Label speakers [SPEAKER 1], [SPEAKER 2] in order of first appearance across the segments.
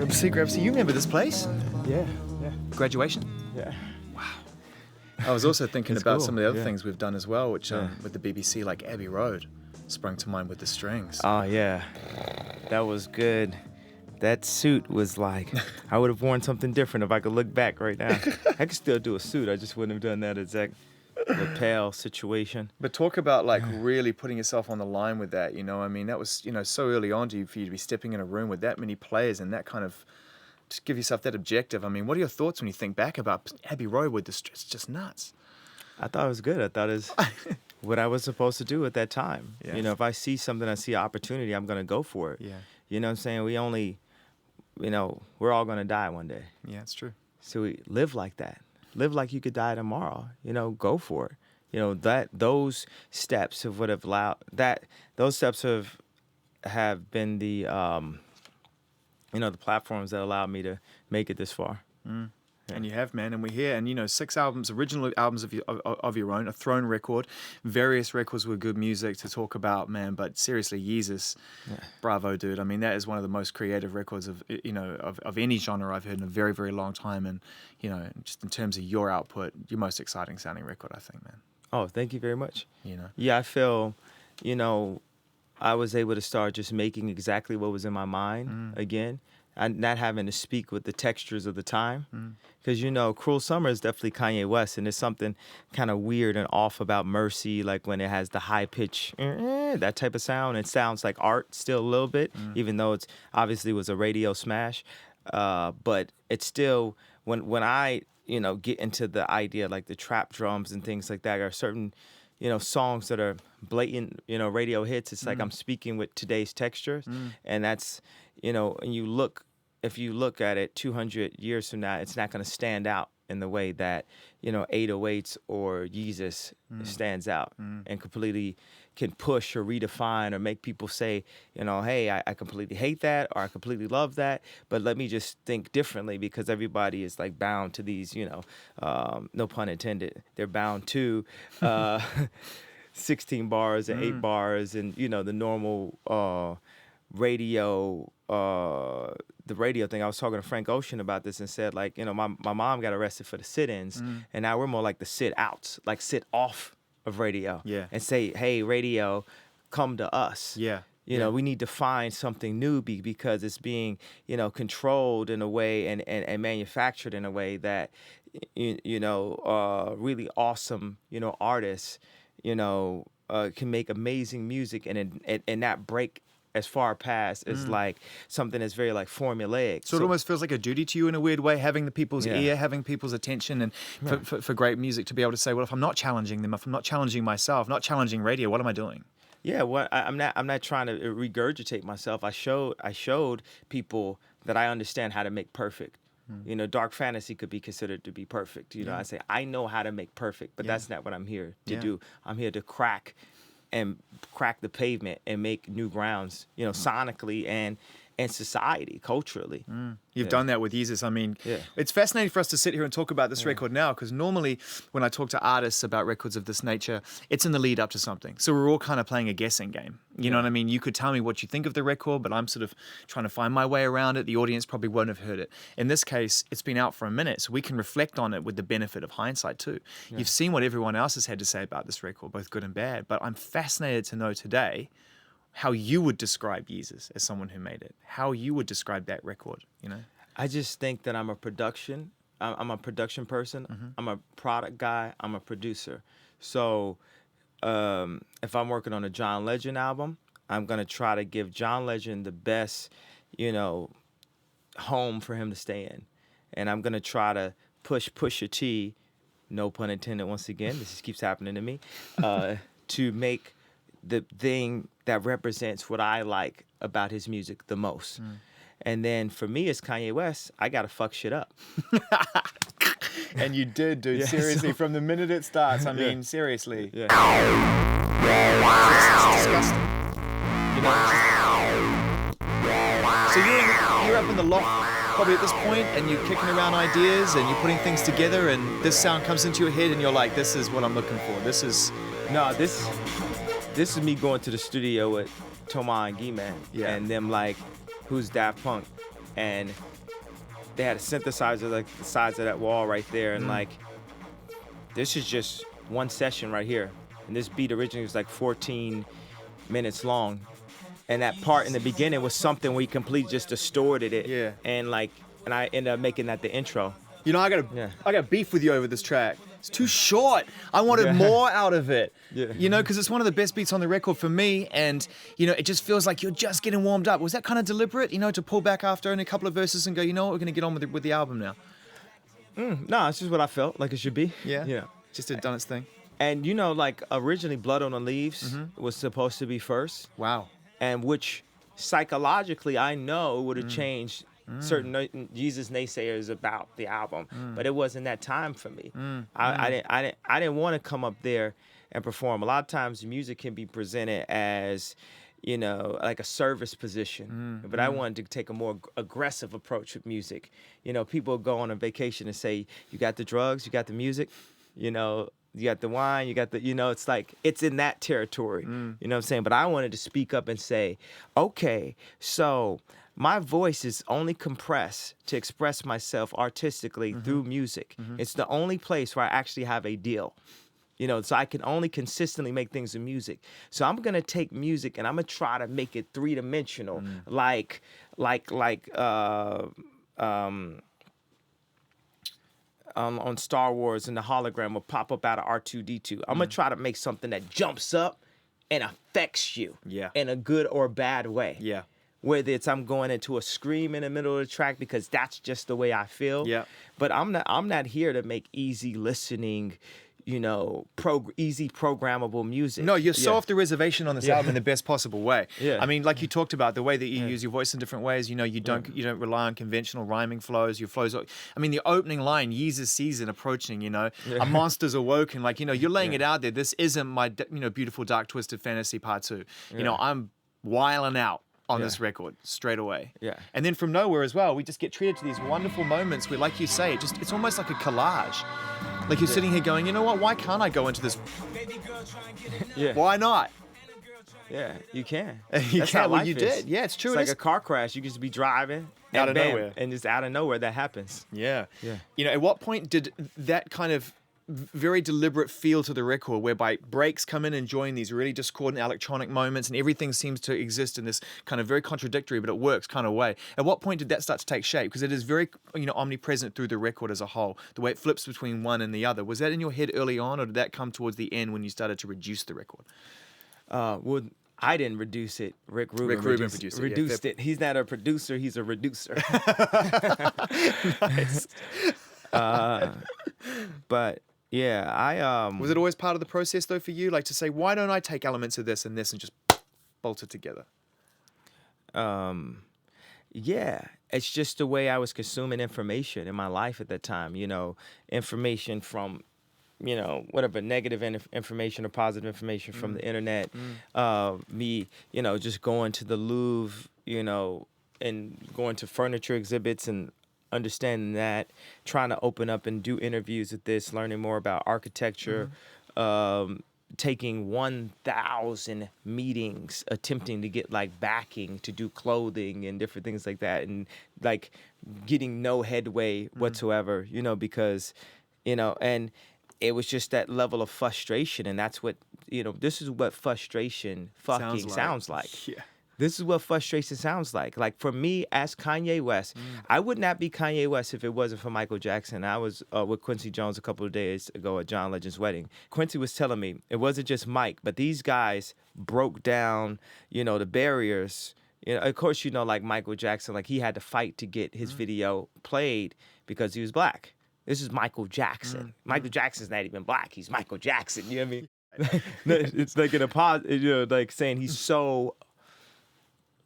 [SPEAKER 1] Grabsy, you remember this place?
[SPEAKER 2] Yeah.
[SPEAKER 1] Graduation?
[SPEAKER 2] Yeah.
[SPEAKER 1] I was also thinking
[SPEAKER 2] It's
[SPEAKER 1] about
[SPEAKER 2] cool,
[SPEAKER 1] some of the other
[SPEAKER 2] yeah.
[SPEAKER 1] things we've done as well, which
[SPEAKER 2] Yeah.
[SPEAKER 1] with the BBC, like Abbey Road, sprung to mind with the strings.
[SPEAKER 2] Oh, yeah. That was good. That suit was like, I would have worn something different if I could look back right now. I could still do a suit. I just wouldn't have done that exact lapel situation.
[SPEAKER 1] But talk about like really putting yourself on the line with that, you know? I mean, that was, so early on for you to be stepping in a room with that many players and that kind of, to give yourself that objective. I mean, what are your thoughts when you think back about Abbey Road with this? It's just nuts.
[SPEAKER 2] I thought it was good. I thought it was what I was supposed to do at that time.
[SPEAKER 1] Yeah.
[SPEAKER 2] You know, if I see something, I see an opportunity, I'm going to go for it.
[SPEAKER 1] Yeah.
[SPEAKER 2] You know what I'm saying? We only, we're all going to die one day.
[SPEAKER 1] Yeah, it's true.
[SPEAKER 2] So we live like that. Live like you could die tomorrow. Go for it. Those steps have would have allowed that. Those steps have been the the platforms that allowed me to make it this far.
[SPEAKER 1] Mm. And you have, man, and we're here, and 6 albums, original albums of your own, a Throne record, various records with good music to talk about, man. But seriously, Yeezus, bravo, dude. I mean, that is one of the most creative records of any genre I've heard in a very, very long time. And just in terms of your output, your most exciting sounding record, I think, man.
[SPEAKER 2] Oh, thank you very much. Yeah, I feel, I was able to start just making exactly what was in my mind again. And not having to speak with the textures of the time. Because, Cruel Summer is definitely Kanye West, and there's something kind of weird and off about Mercy, like when it has the high pitch, that type of sound. It sounds like art still a little bit, even though it's obviously was a radio smash. But it's still, when I, get into the idea, like the trap drums and things like that, there are certain, songs that are blatant, radio hits. It's like I'm speaking with today's textures, and that's, and if you look at it 200 years from now, it's not going to stand out in the way that, 808s or Yeezus stands out and completely can push or redefine or make people say, hey, I completely hate that or I completely love that, but let me just think differently because everybody is like bound to these, no pun intended, they're bound to 16 bars and 8 bars and, the normal radio the radio thing. I was talking to Frank Ocean about this and said, like, my mom got arrested for the sit-ins, and now we're more like the sit-outs, like sit off of radio, and say, hey, radio, come to us. We need to find something new because it's being, controlled in a way and manufactured in a way that, really awesome, artists, can make amazing music and not break as far past as like something that's very like formulaic.
[SPEAKER 1] So it almost feels like a duty to you in a weird way, having the people's ear, having people's attention, and for great music to be able to say, well, if I'm not challenging them, if I'm not challenging myself, not challenging radio, what am I doing?
[SPEAKER 2] Yeah, well, I'm not trying to regurgitate myself. I showed people that I understand how to make perfect. Dark fantasy could be considered to be perfect. I say I know how to make perfect, but that's not what I'm here to do. I'm here to crack the pavement and make new grounds, sonically and society, culturally.
[SPEAKER 1] You've done that with Yeezus. I mean, it's fascinating for us to sit here and talk about this record now, because normally when I talk to artists about records of this nature, it's in the lead up to something. So we're all kind of playing a guessing game. You know what I mean? You could tell me what you think of the record, but I'm sort of trying to find my way around it. The audience probably won't have heard it. In this case, it's been out for a minute, so we can reflect on it with the benefit of hindsight too. You've seen what everyone else has had to say about this record, both good and bad, but I'm fascinated to know today how you would describe Yeezus as someone who made it, how you would describe that record,
[SPEAKER 2] I just think that I'm a production person. I'm a product guy. I'm a producer. So if I'm working on a John Legend album, I'm going to try to give John Legend the best, home for him to stay in. And I'm going to try to push Pusha T, no pun intended once again, this just keeps happening to me, to make the thing that represents what I like about his music the most. And then for me, as Kanye West, I got to fuck shit up.
[SPEAKER 1] And you did, dude. Seriously, from the minute it starts. I mean, seriously.
[SPEAKER 2] Yeah.
[SPEAKER 1] It's disgusting. So you're up in the loft probably at this point, and you're kicking around ideas, and you're putting things together, and this sound comes into your head, and you're like, this is what I'm looking for. This is
[SPEAKER 2] me going to the studio with Toma and G-Man, and them like, who's Daft Punk? and they had a synthesizer like the size of that wall right there, and like this is just one session right here, and this beat originally was like 14 minutes long, and that part in the beginning was something we completely just distorted it, and I ended up making that the intro.
[SPEAKER 1] You know, I got beef with you over this track. It's too short. I wanted more out of it. You know, because it's one of the best beats on the record for me, and you know, it just feels like you're just getting warmed up. Was that kind of deliberate? You know, to pull back after only a couple of verses and go, you know what, we're gonna get on with the album now.
[SPEAKER 2] No, it's just what I felt like it should be.
[SPEAKER 1] Yeah. Just had done its thing.
[SPEAKER 2] And you know, like originally, Blood on the Leaves was supposed to be first.
[SPEAKER 1] Wow. And
[SPEAKER 2] which psychologically I know would have changed certain Jesus naysayers about the album, but it wasn't that time for me. I didn't want to come up there and perform. A lot of times music can be presented as, you know, like a service position, but I wanted to take a more aggressive approach with music. You know, people go on a vacation and say, you got the drugs, you got the music, you know, you got the wine, you got the, you know, it's like, it's in that territory, you know what I'm saying? But I wanted to speak up and say, okay, so my voice is only compressed to express myself artistically through music. It's the only place where I actually have a deal. You know, so I can only consistently make things in music. So I'm gonna take music and I'm gonna try to make it three-dimensional, like on Star Wars, and the hologram will pop up out of R2-D2. I'm gonna try to make something that jumps up and affects you in a good or bad way. Yeah. Whether it's I'm going into a scream in the middle of the track because that's just the way I feel. Yeah. But I'm not here to make easy listening, you know, easy programmable music.
[SPEAKER 1] No, you're so off the reservation on this album in the best possible way. I mean, like you talked about, the way that you use your voice in different ways. You know, you don't rely on conventional rhyming flows. Your flows I mean, the opening line, "Years' season approaching," you know, "A monster's awoken." Like, you know, you're laying it out there. This isn't my, you know, beautiful dark twisted fantasy part 2. You know, I'm wiling out on this record straight away. And then from nowhere as well, we just get treated to these wonderful moments where, like you say, it's almost like a collage. Like you're sitting here going, you know what, why can't I go into this? Why not?
[SPEAKER 2] Yeah, you can.
[SPEAKER 1] You can. Well, you did. Yeah, it's true.
[SPEAKER 2] It's like a car crash. You can just be driving
[SPEAKER 1] out of nowhere,
[SPEAKER 2] and just out of nowhere that happens.
[SPEAKER 1] Yeah. You know, at what point did that kind of very deliberate feel to the record, whereby breaks come in and join these really discordant electronic moments, and everything seems to exist in this kind of very contradictory but it works kind of way? At what point did that start to take shape? Because it is very, you know, omnipresent through the record as a whole, the way it flips between one and the other. Was that in your head early on, or did that come towards the end when you started to reduce the record?
[SPEAKER 2] Well, I didn't reduce it. Rick Rubin reduced it. He's not a producer, he's a reducer.
[SPEAKER 1] Nice.
[SPEAKER 2] But yeah, I
[SPEAKER 1] was it always part of the process though for you, like to say, why don't I take elements of this and this and just bolt it together?
[SPEAKER 2] Yeah, it's just the way I was consuming information in my life at that time. You know, information from, you know, whatever, negative information or positive information from the internet. Me, you know, just going to the Louvre, you know, and going to furniture exhibits and understanding that, trying to open up and do interviews with this, learning more about architecture, taking 1,000 meetings, attempting to get like backing to do clothing and different things like that, and like getting no headway whatsoever, you know, because, you know, and it was just that level of frustration, and that's what, you know, this is what frustration sounds like.
[SPEAKER 1] Yeah.
[SPEAKER 2] This is what frustration sounds like. Like for me, as Kanye West, I would not be Kanye West if it wasn't for Michael Jackson. I was with Quincy Jones a couple of days ago at John Legend's wedding. Quincy was telling me it wasn't just Mike, but these guys broke down, you know, the barriers. You know, of course, you know, like Michael Jackson, like he had to fight to get his video played because he was black. This is Michael Jackson. Michael Jackson's not even black. He's Michael Jackson. You know what I mean? It's like in a you know, like saying he's so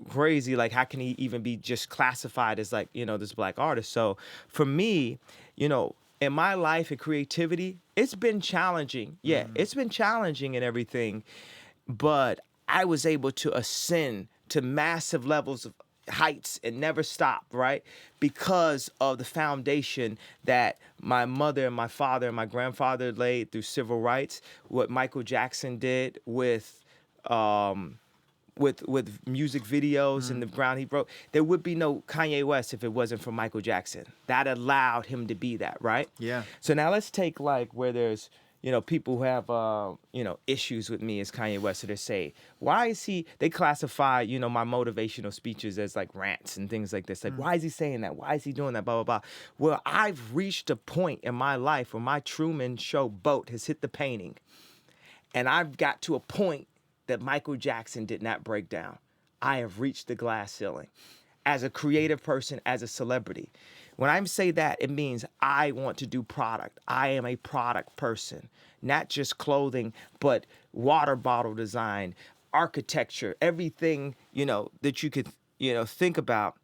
[SPEAKER 2] crazy, like how can he even be just classified as like, you know, this black artist? So for me, you know, in my life and creativity, it's been challenging. Yeah, it's been challenging and everything, but I was able to ascend to massive levels of heights and never stop, right? Because of the foundation that my mother and my father and my grandfather laid through civil rights, what Michael Jackson did with with music videos and the ground he broke. There would be no Kanye West if it wasn't for Michael Jackson. That allowed him to be that, right?
[SPEAKER 1] Yeah.
[SPEAKER 2] So now let's take like where there's, people who have, issues with me as Kanye West. So they say, why is they classify, my motivational speeches as like rants and things like this. Like, why is he saying that? Why is he doing that? Blah, blah, blah. Well, I've reached a point in my life where my Truman Show boat has hit the painting. And I've got to a point that Michael Jackson did not break down. I have reached the glass ceiling as a creative person, as a celebrity. When I say that, it means I want to do product. I am a product person, not just clothing, but water bottle design, architecture, everything, that you could, think about.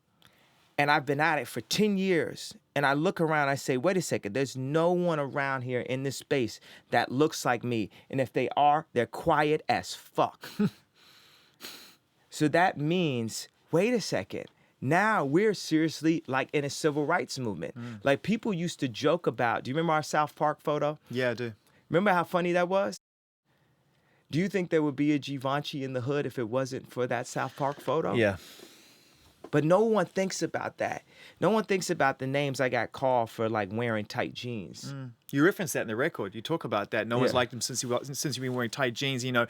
[SPEAKER 2] And I've been at it for 10 years. And I look around, I say, wait a second, there's no one around here in this space that looks like me. And if they are, they're quiet as fuck. So that means, wait a second. Now we're seriously like in a civil rights movement. Like people used to joke about, do you remember our South Park photo?
[SPEAKER 1] Yeah, I do.
[SPEAKER 2] Remember how funny that was? Do you think there would be a Givenchy in the hood if it wasn't for that South Park photo?
[SPEAKER 1] Yeah.
[SPEAKER 2] But no one thinks about that. No one thinks about the names I got called for like wearing tight jeans.
[SPEAKER 1] You reference that in the record. You talk about that. No one's liked him since you've been wearing tight jeans.
[SPEAKER 2] Yeah.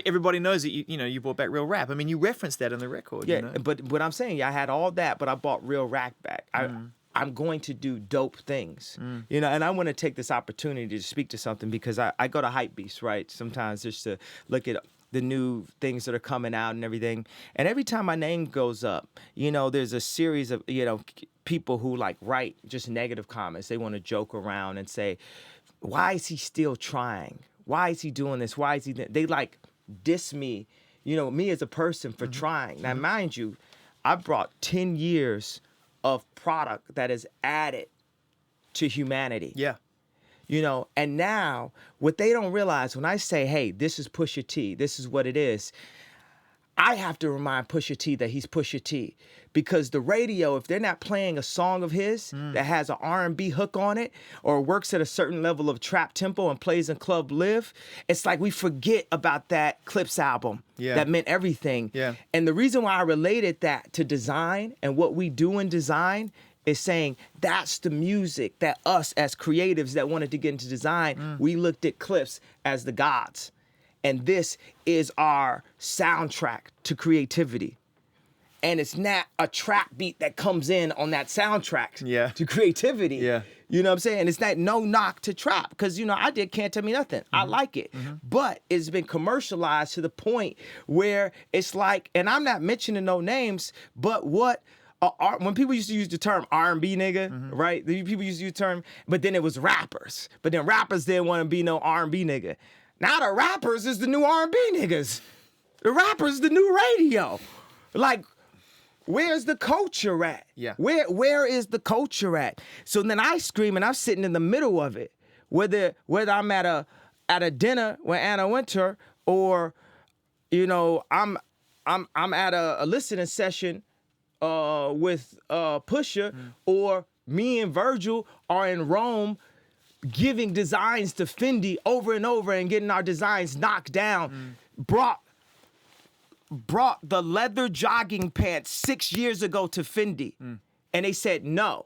[SPEAKER 1] Everybody knows that you brought back real rap. I mean, you referenced that in the record.
[SPEAKER 2] Yeah, but what I'm saying, I had all that, but I bought real rap back. I'm going to do dope things, and I want to take this opportunity to speak to something because I go to Hypebeast, right? Sometimes just to look at the new things that are coming out and everything. And every time my name goes up, there's a series of, people who like write just negative comments. They want to joke around and say, why is he still trying? Why is he doing this? Why is he, they like diss me, me as a person for trying. Now, mind you, I brought 10 years of product that is added to humanity.
[SPEAKER 1] Yeah.
[SPEAKER 2] And now what they don't realize when I say, hey, this is Pusha T, this is what it is, I have to remind Pusha T that he's Pusha T. Because the radio, if they're not playing a song of his that has an R&B hook on it or works at a certain level of trap tempo and plays in Club Live, it's like we forget about that Clips album that meant everything.
[SPEAKER 1] Yeah.
[SPEAKER 2] And the reason why I related that to design and what we do in design is saying that's the music that us as creatives that wanted to get into design, we looked at Clips as the gods. And this is our soundtrack to creativity. And it's not a trap beat that comes in on that soundtrack to creativity.
[SPEAKER 1] Yeah.
[SPEAKER 2] You know what I'm saying? It's not no knock to trap because, I did Can't Tell Me Nothing. I like it. But it's been commercialized to the point where it's like, and I'm not mentioning no names, but when people used to use the term R&B nigga, right? People used to use the term, but then it was rappers. But then rappers didn't want to be no R&B nigga. Now the rappers is the new R&B niggas. The rappers the new radio. Like, where's the culture at?
[SPEAKER 1] Yeah.
[SPEAKER 2] Where is the culture at? So then I scream and I'm sitting in the middle of it. Whether I'm at a dinner with Anna Wintour or, I'm at a listening session with Pusha, or me and Virgil are in Rome giving designs to Fendi over and over and getting our designs knocked down. Brought the leather jogging pants 6 years ago to Fendi, and they said no.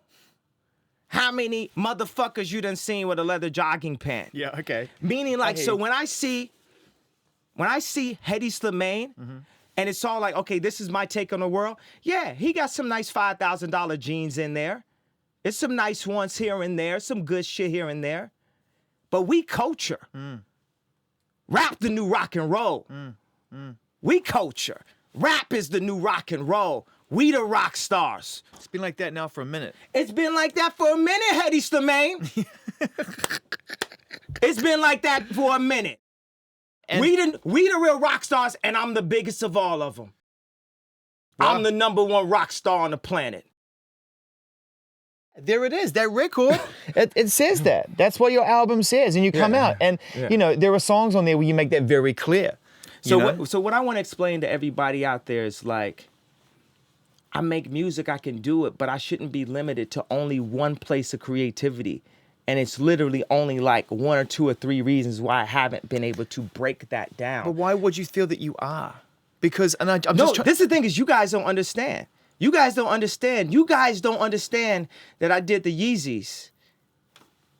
[SPEAKER 2] How many motherfuckers you done seen with a leather jogging pant?
[SPEAKER 1] Yeah, okay.
[SPEAKER 2] Meaning like, so when I see Hedy Slimane, and it's all like, okay, this is my take on the world. Yeah, he got some nice $5,000 jeans in there. It's some nice ones here and there, some good shit here and there. But we culture. Rap the new rock and roll. We culture. Rap is the new rock and roll. We the rock stars.
[SPEAKER 1] It's been like that now for a minute.
[SPEAKER 2] It's been like that for a minute, Hedy Slimane. It's been like that for a minute. And we the real rock stars, and I'm the biggest of all of them. Wow. I'm the #1 rock star on the planet.
[SPEAKER 1] There it is. That record,
[SPEAKER 3] it says that. That's what your album says. And you come out. And, there are songs on there where you make that very clear.
[SPEAKER 2] So what I want to explain to everybody out there is like, I make music, I can do it, but I shouldn't be limited to only one place of creativity. And it's literally only like 1 or 2 or 3 reasons why I haven't been able to break that down.
[SPEAKER 1] But why would you feel that you are? Because, and I'm
[SPEAKER 2] No,
[SPEAKER 1] just trying.
[SPEAKER 2] this is the thing is you guys don't understand. You guys don't understand. You guys don't understand that I did the Yeezys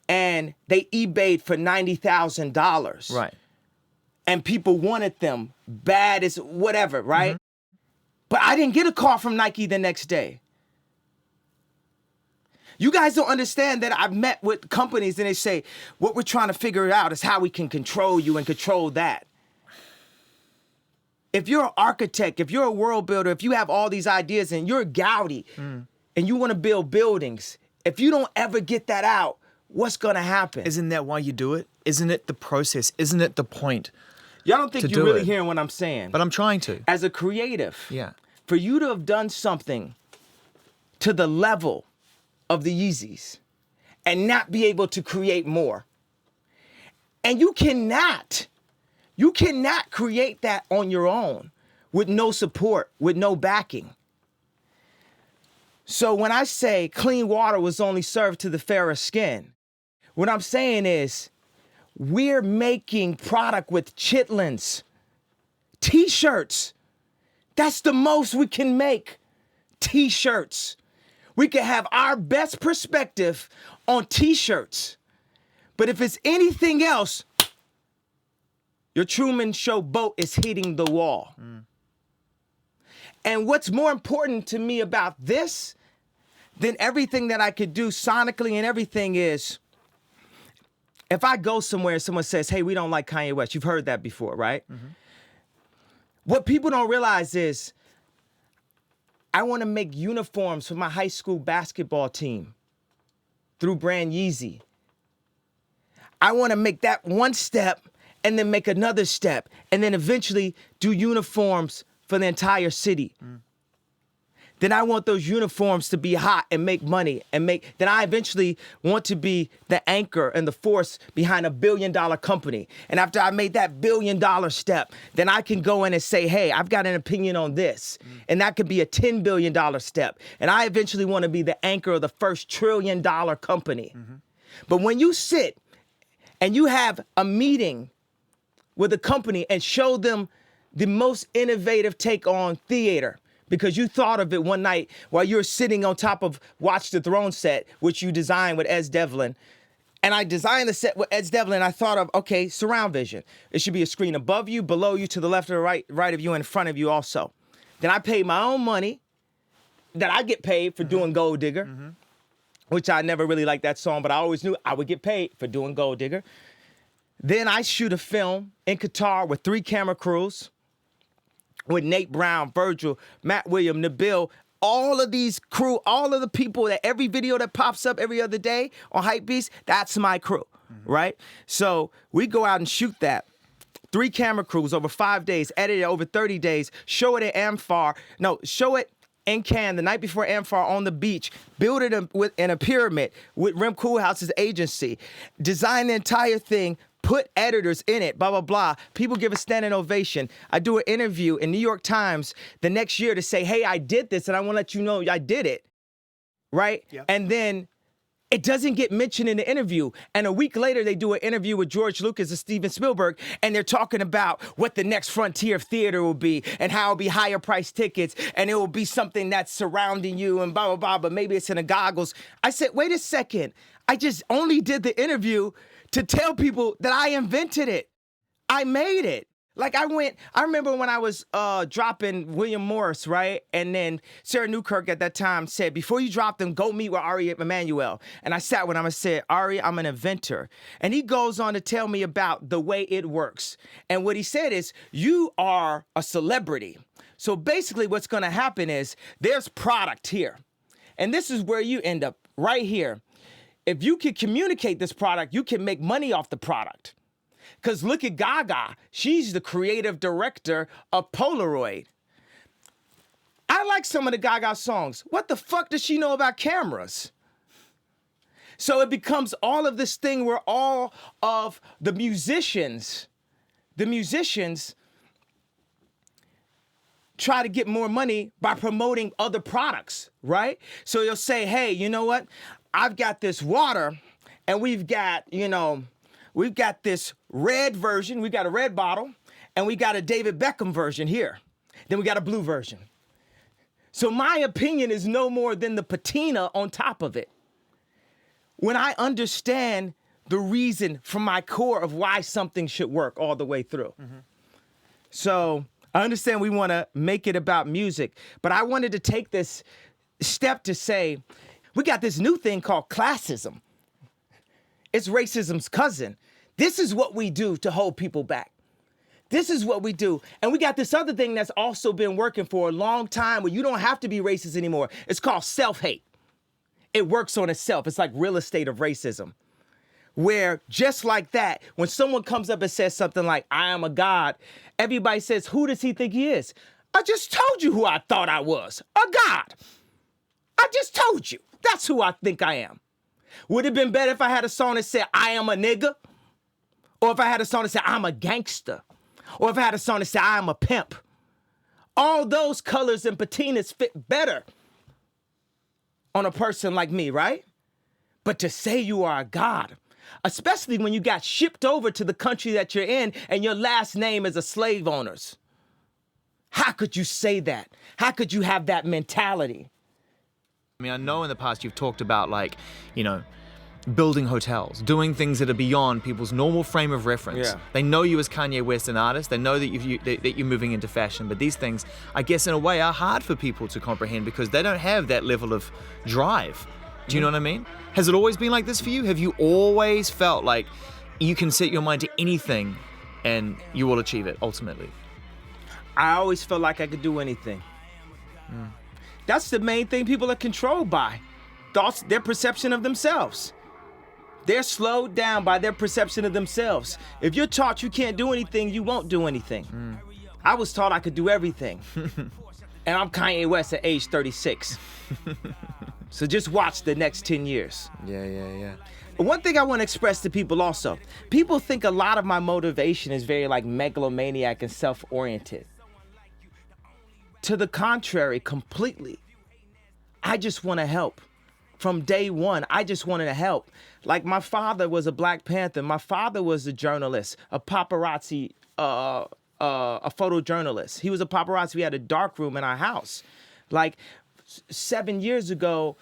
[SPEAKER 2] and they eBayed for $90,000.
[SPEAKER 1] Right.
[SPEAKER 2] And people wanted them bad as whatever, right? But I didn't get a call from Nike the next day. You guys don't understand that I've met with companies and they say, what we're trying to figure out is how we can control you and control that. If you're an architect, if you're a world builder, if you have all these ideas and you're Gaudi and you want to build buildings, if you don't ever get that out, what's going to happen?
[SPEAKER 1] Isn't that why you do it? Isn't it the process? Isn't it the point?
[SPEAKER 2] Y'all don't think
[SPEAKER 1] to
[SPEAKER 2] you're
[SPEAKER 1] do
[SPEAKER 2] really
[SPEAKER 1] it?
[SPEAKER 2] hearing what I'm saying.
[SPEAKER 1] But I'm trying to.
[SPEAKER 2] As a creative,
[SPEAKER 1] Yeah.
[SPEAKER 2] for you to have done something to the level of the Yeezys and not be able to create more. And you cannot create that on your own with no support, with no backing. So when I say clean water was only served to the fairer skin, what I'm saying is we're making product with chitlins, t-shirts. That's the most we can make, t-shirts. We can have our best perspective on t-shirts. But if it's anything else, your Truman Show boat is hitting the wall. And what's more important to me about this than everything that I could do sonically and everything is, if I go somewhere and someone says, hey, we don't like Kanye West, you've heard that before, right? What people don't realize is I want to make uniforms for my high school basketball team through brand Yeezy. I want to make that one step and then make another step and then eventually do uniforms for the entire city. Then I want those uniforms to be hot and make money then I eventually want to be the anchor and the force behind $1 billion company. And after I made that $1 billion step, then I can go in and say, hey, I've got an opinion on this. And that could be a $10 billion step. And I eventually want to be the anchor of the first $1 trillion company. But when you sit and you have a meeting with a company and show them the most innovative take on theater, because you thought of it one night while you're sitting on top of Watch the Throne set, which you designed with Ez Devlin. And I designed the set with Ez Devlin, and I thought of, okay, surround vision. It should be a screen above you, below you, to the left or right of you, and in front of you also. Then I paid my own money that I get paid for doing Gold Digger, which I never really liked that song, but I always knew I would get paid for doing Gold Digger. Then I shoot a film in Qatar with 3 camera crews, with Nate Brown, Virgil, Matt William, Nabil, all of these crew, all of the people that every video that pops up every other day on Hypebeast, that's my crew, right? So we go out and shoot that. 3 camera crews over 5 days, edit it over 30 days, show it at show it in Cannes the night before Amphar on the beach, build it in a pyramid with Rem Koolhouse's agency, design the entire thing, put editors in it, blah, blah, blah. People give a standing ovation. I do an interview in New York Times the next year to say, hey, I did this and I want to let you know I did it, right? Yep. And then it doesn't get mentioned in the interview. And a week later, they do an interview with George Lucas and Steven Spielberg, and they're talking about what the next frontier of theater will be and how it'll be higher priced tickets and it will be something that's surrounding you and blah, blah, blah, but maybe it's in the goggles. I said, wait a second. I just only did the interview to tell people that I invented it. I made it. Like I remember when I was dropping William Morris, right? And then Sarah Newkirk at that time said, before you drop them, go meet with Ari Emanuel. And I sat with him and said, Ari, I'm an inventor. And he goes on to tell me about the way it works. And what he said is, you are a celebrity. So basically what's gonna happen is there's product here. And this is where you end up, right here. If you can communicate this product, you can make money off the product. Because look at Gaga. She's the creative director of Polaroid. I like some of the Gaga songs. What the fuck does she know about cameras? So it becomes all of this thing where all of the musicians try to get more money by promoting other products, right? So you'll say, hey, you know what? I've got this water and we've got this red version. We got a red bottle and we got a David Beckham version here. Then we got a blue version. So my opinion is no more than the patina on top of it. When I understand the reason from my core of why something should work all the way through. So I understand we want to make it about music, but I wanted to take this step to say, we got this new thing called classism. It's racism's cousin. This is what we do to hold people back. This is what we do. And we got this other thing that's also been working for a long time where you don't have to be racist anymore. It's called self-hate. It works on itself. It's like real estate of racism. Where just like that, when someone comes up and says something like, I am a God, everybody says, who does he think he is? I just told you who I thought I was, a God. I just told you. That's who I think I am. Would it have been better if I had a song that said, I am a nigga? Or if I had a song that said, I'm a gangster? Or if I had a song that said, I am a pimp? All those colors and patinas fit better on a person like me, right? But to say you are a God, especially when you got shipped over to the country that you're in and your last name is a slave owner's. How could you say that? How could you have that mentality?
[SPEAKER 1] I mean, I know in the past you've talked about, like, you know, building hotels, doing things that are beyond people's normal frame of reference.
[SPEAKER 2] Yeah.
[SPEAKER 1] They know you as Kanye West, an artist. They know that that you're moving into fashion. But these things, I guess, in a way, are hard for people to comprehend because they don't have that level of drive. Do you know what I mean? Has it always been like this for you? Have you always felt like you can set your mind to anything and you will achieve it ultimately?
[SPEAKER 2] I always felt like I could do anything. That's the main thing people are controlled by. Thoughts, their perception of themselves. They're slowed down by their perception of themselves. If you're taught you can't do anything, you won't do anything. I was taught I could do everything. And I'm Kanye West at age 36. So just watch the next 10 years.
[SPEAKER 1] Yeah.
[SPEAKER 2] One thing I want to express to people also, people think a lot of my motivation is very like megalomaniac and self-oriented. To the contrary, completely. I just want to help. From day one, I just wanted to help. Like my father was a Black Panther. My father was a journalist, a paparazzi, a photojournalist. He was a paparazzi. We had a dark room in our house. Like 7 years ago,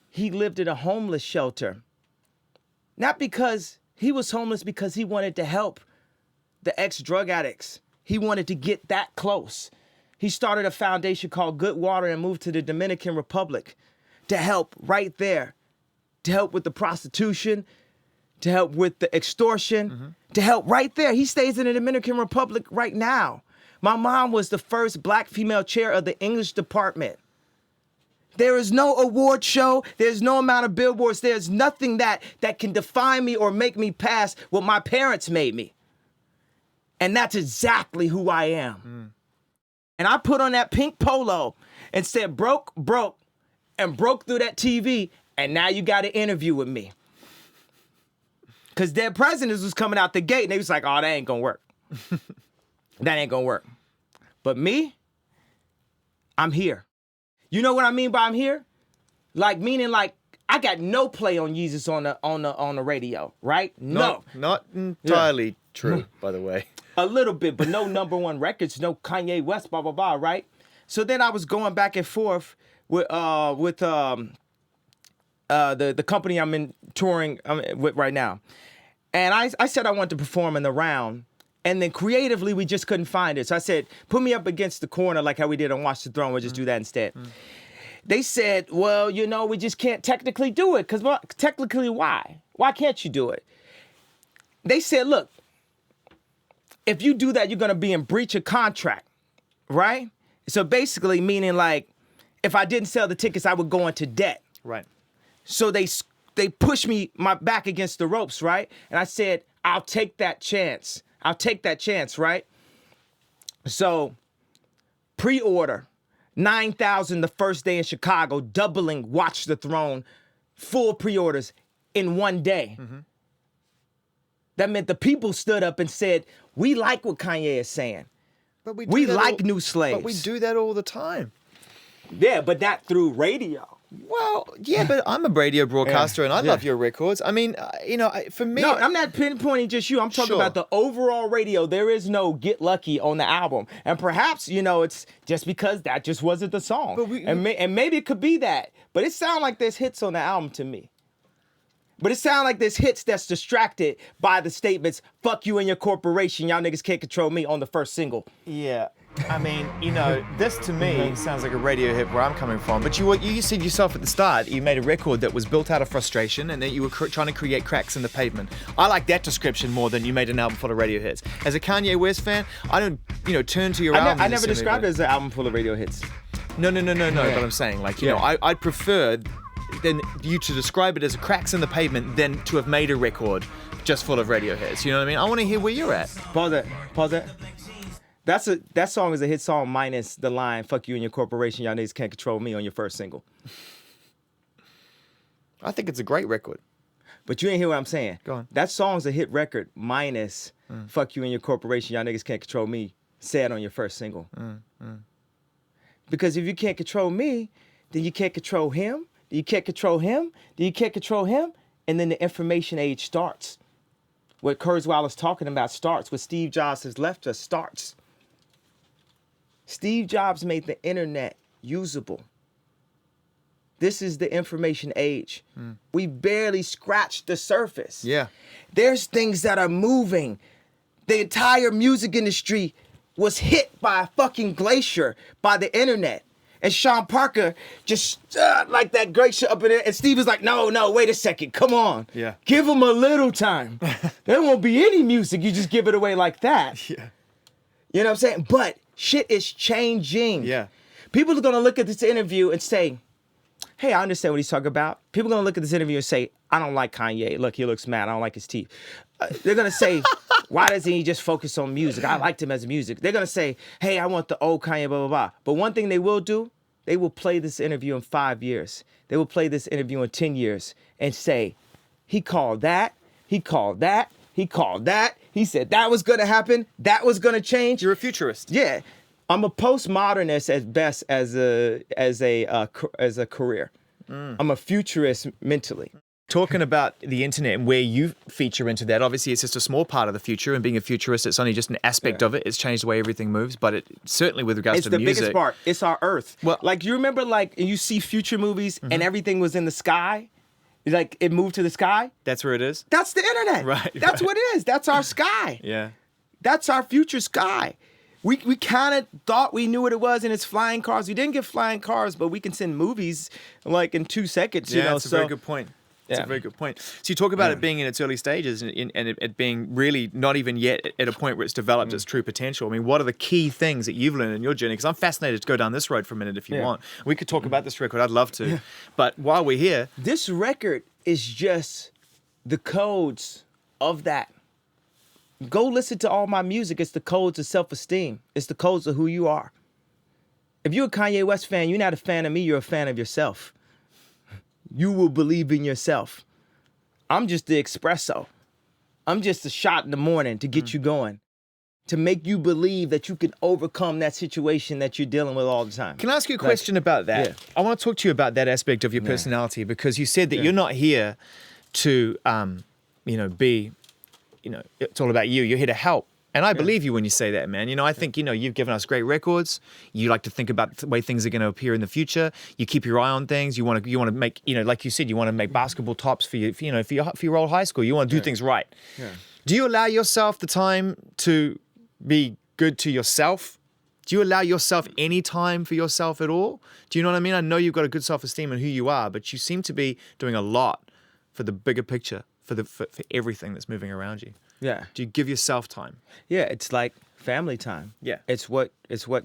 [SPEAKER 2] he lived at a homeless shelter. Not because he was homeless, because he wanted to help the ex-drug addicts. He wanted to get that close. He started a foundation called Good Water and moved to the Dominican Republic to help right there, to help with the prostitution, to help with the extortion, to help right there. He stays in the Dominican Republic right now. My mom was the first Black female chair of the English department. There is no award show. There's no amount of billboards. There's nothing that can define me or make me pass what my parents made me. And that's exactly who I am. And I put on that pink polo and said, broke, and broke through that TV, and now you got an interview with me. Because their presidents was coming out the gate, and they was like, oh, that ain't gonna work. That ain't gonna work. But me, I'm here. You know what I mean by I'm here? Like, meaning like, I got no play on Yeezus on the radio, right? No.
[SPEAKER 1] Not entirely true, by the way.
[SPEAKER 2] A little bit, but no #1 records, no Kanye West, blah, blah, blah, right? So then I was going back and forth with the company I'm in touring with right now. And I said I wanted to perform in the round. And then creatively, we just couldn't find it. So I said, put me up against the corner like how we did on Watch the Throne. We'll just do that instead. They said, well, you know, we just can't technically do it. Because technically, why? Why can't you do it? They said, look, if you do that, you're going to be in breach of contract, right? So basically meaning like, if I didn't sell the tickets, I would go into debt.
[SPEAKER 1] Right.
[SPEAKER 2] So they pushed me my back against the ropes, right? And I said, I'll take that chance. I'll take that chance, right? So pre-order, 9,000 the first day in Chicago, doubling Watch the Throne, full pre-orders in one day. That meant the people stood up and said, we like what Kanye is saying. But we like new slaves.
[SPEAKER 1] But we do that all the time.
[SPEAKER 2] Yeah, but not through radio.
[SPEAKER 1] Well, yeah, but I'm a radio broadcaster and I love your records. I mean, for me...
[SPEAKER 2] No, I'm not pinpointing just you. I'm talking about the overall radio. There is no Get Lucky on the album. And perhaps, it's just because that just wasn't the song. But and maybe it could be that. But it sounds like there's hits on the album to me. But it sounds like there's hits that's distracted by the statements, fuck you and your corporation, y'all niggas can't control me on the first single.
[SPEAKER 1] Yeah. I mean, this to me sounds like a radio hit where I'm coming from. But you said yourself at the start, you made a record that was built out of frustration and that you were trying to create cracks in the pavement. I like that description more than you made an album full of radio hits. As a Kanye West fan, I don't, turn to your album.
[SPEAKER 2] I never described it as an album full of radio hits.
[SPEAKER 1] No. But I'm saying, I'd prefer than you to describe it as a cracks in the pavement than to have made a record just full of radio hits. You know what I mean? I want to hear where you're at.
[SPEAKER 2] Pause that. That song is a hit song minus the line, fuck you and your corporation, y'all niggas can't control me on your first single.
[SPEAKER 1] I think it's a great record.
[SPEAKER 2] But you ain't hear what I'm saying.
[SPEAKER 1] Go on.
[SPEAKER 2] That song's a hit record minus fuck you and your corporation, y'all niggas can't control me, said on your first single. Because if you can't control me, then you can't control him, then you can't control him, then you can't control him, and then the information age starts. What Kurzweil is talking about starts. What Steve Jobs has left us starts. Steve Jobs made the internet usable. This is the information age. We barely scratched the surface.
[SPEAKER 1] Yeah.
[SPEAKER 2] There's things that are moving. The entire music industry was hit by a fucking glacier by the internet. And Sean Parker just like that glacier up in there. And Steve was like, no, wait a second. Come on.
[SPEAKER 1] Yeah.
[SPEAKER 2] Give him a little time. There won't be any music. You just give it away like that.
[SPEAKER 1] Yeah.
[SPEAKER 2] You know what I'm saying? But shit is changing.
[SPEAKER 1] Yeah. People
[SPEAKER 2] are going to look at this interview and say, hey, I understand what he's talking about. People are going to look at this interview and say, I don't like Kanye. Look, he looks mad. I don't like his teeth. They're going to say, why doesn't he just focus on music? I liked him as music. They're going to say, hey, I want the old Kanye, blah, blah, blah. But one thing they will do, they will play this interview in 5 years. They will play this interview in 10 years and say, he called that, he called that, he called that. He said that was going to happen. That was going to change.
[SPEAKER 1] You're a futurist.
[SPEAKER 2] Yeah. I'm a postmodernist at best as a career. I'm a futurist mentally.
[SPEAKER 1] Talking about the internet and where you feature into that, obviously it's just a small part of the future, and being a futurist, it's only just an aspect of it. It's changed the way everything moves, but it certainly with regards to music.
[SPEAKER 2] It's the biggest part. It's our Earth. Well, like you remember, you see future movies and everything was in the sky. Like it moved to the sky.
[SPEAKER 1] That's where it is?
[SPEAKER 2] That's the internet.
[SPEAKER 1] Right.
[SPEAKER 2] That's what it is. That's our sky.
[SPEAKER 1] Yeah.
[SPEAKER 2] That's our future sky. We kind of thought we knew what it was, and it's flying cars. We didn't get flying cars, but we can send movies like in 2 seconds.
[SPEAKER 1] Yeah, that's a very good point. That's a very good point. So you talk about it being in its early stages and it being really not even yet at a point where it's developed its true potential. I mean, what are the key things that you've learned in your journey? Because I'm fascinated to go down this road for a minute if you want. We could talk about this record. I'd love to. But while we're here...
[SPEAKER 2] This record is just the codes of that. Go listen to all my music. It's the codes of self-esteem. It's the codes of who you are. If you're a Kanye West fan, you're not a fan of me. You're a fan of yourself. You will believe in yourself. I'm just the espresso. I'm just a shot in the morning to get you going, to make you believe that you can overcome that situation that you're dealing with all the time.
[SPEAKER 1] Can I ask you a question about that? Yeah. I want to talk to you about that aspect of your personality, because you said that you're not here to, be, it's all about you. You're here to help. And I believe you when you say that, man. I think, you've given us great records. You like to think about the way things are going to appear in the future. You keep your eye on things. You want to make, like you said, you want to make basketball tops for your old high school. You want to do things right. Yeah. Do you allow yourself the time to be good to yourself? Do you allow yourself any time for yourself at all? Do you know what I mean? I know you've got a good self-esteem in who you are, but you seem to be doing a lot for the bigger picture, for everything that's moving around you.
[SPEAKER 2] Yeah.
[SPEAKER 1] Do you give yourself time?
[SPEAKER 2] Yeah, it's like family time.
[SPEAKER 1] Yeah.
[SPEAKER 2] It's what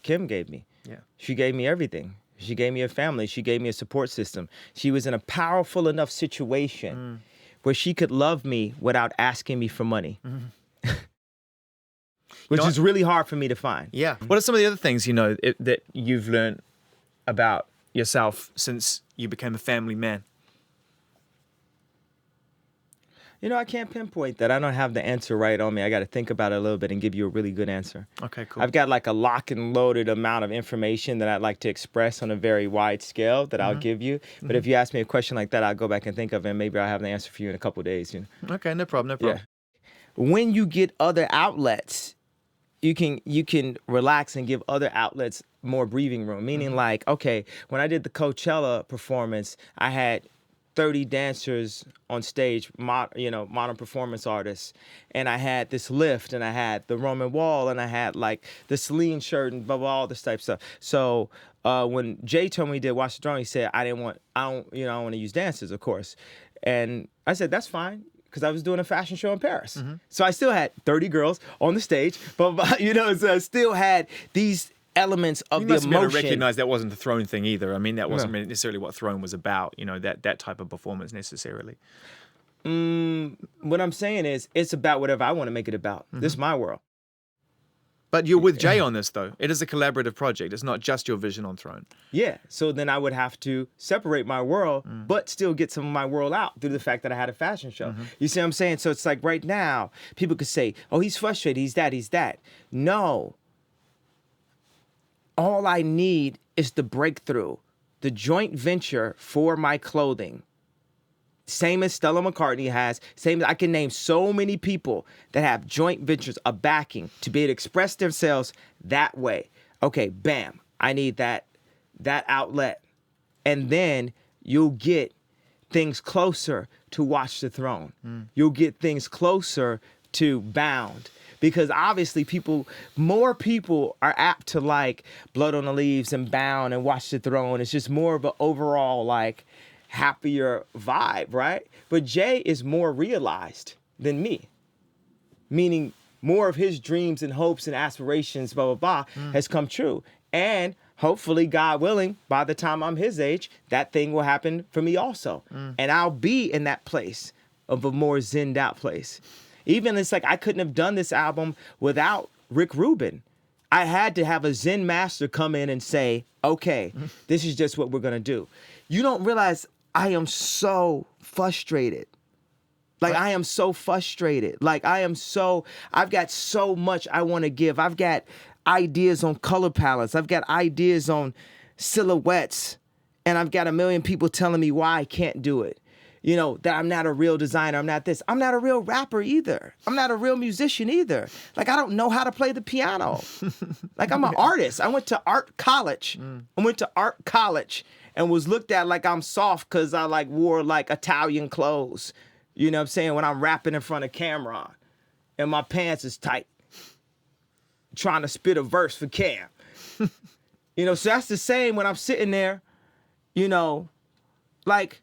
[SPEAKER 2] Kim gave me.
[SPEAKER 1] Yeah.
[SPEAKER 2] She gave me everything. She gave me a family. She gave me a support system. She was in a powerful enough situation where she could love me without asking me for money. Which is really hard for me to find.
[SPEAKER 1] Yeah. What are some of the other things, that you've learned about yourself since you became a family man?
[SPEAKER 2] I can't pinpoint that. I don't have the answer right on me. I got to think about it a little bit and give you a really good answer.
[SPEAKER 1] Okay, cool.
[SPEAKER 2] I've got like a lock and loaded amount of information that I'd like to express on a very wide scale that I'll give you. But if you ask me a question like that, I'll go back and think of it, and maybe I'll have the answer for you in a couple of days.
[SPEAKER 1] Okay, no problem.
[SPEAKER 2] Yeah. When you get other outlets, you can relax and give other outlets more breathing room. Meaning like, okay, when I did the Coachella performance, I had 30 dancers on stage, modern performance artists. And I had this lift, and I had the Roman wall, and I had like the Celine shirt and blah, blah, all this type of stuff. So when Jay told me he did Watch the Throne, he said, I don't want to use dancers, of course. And I said, that's fine, because I was doing a fashion show in Paris. So I still had 30 girls on the stage, but so I still had these elements of the emotion. You must
[SPEAKER 1] recognize that wasn't the throne thing either. I mean, that wasn't necessarily what throne was about, that type of performance necessarily.
[SPEAKER 2] What I'm saying is, it's about whatever I want to make it about. This is my world.
[SPEAKER 1] But you're with Jay on this, though. It is a collaborative project. It's not just your vision on Throne.
[SPEAKER 2] Yeah. So then I would have to separate my world, but still get some of my world out through the fact that I had a fashion show. You see what I'm saying? So it's like right now, people could say, oh, he's frustrated. He's that. No. All I need is the breakthrough, the joint venture for my clothing. Same as Stella McCartney has. Same as I can name so many people that have joint ventures, a backing to be able to express themselves that way. Okay, bam. I need that outlet. And then you'll get things closer to Watch the Throne. You'll get things closer to Bound. Because obviously more people are apt to like Blood on the Leaves and Bound and Watch the Throne. It's just more of an overall like happier vibe, right? But Jay is more realized than me. Meaning more of his dreams and hopes and aspirations, blah, blah, blah, has come true. And hopefully, God willing, by the time I'm his age, that thing will happen for me also. And I'll be in that place of a more zenned out place. Even it's like I couldn't have done this album without Rick Rubin. I had to have a Zen master come in and say, okay, this is just what we're going to do. You don't realize I am so frustrated. Like, I am so frustrated. Like, I've got so much I want to give. I've got ideas on color palettes. I've got ideas on silhouettes. And I've got a million people telling me why I can't do it. You know, that I'm not a real designer. I'm not this. I'm not a real rapper either. I'm not a real musician either. Like, I don't know how to play the piano. Like, I'm an artist. I went to art college. And was looked at like I'm soft because I like wore like Italian clothes. You know what I'm saying? When I'm rapping in front of camera and my pants is tight. Trying to spit a verse for Cam. So that's the same when I'm sitting there, like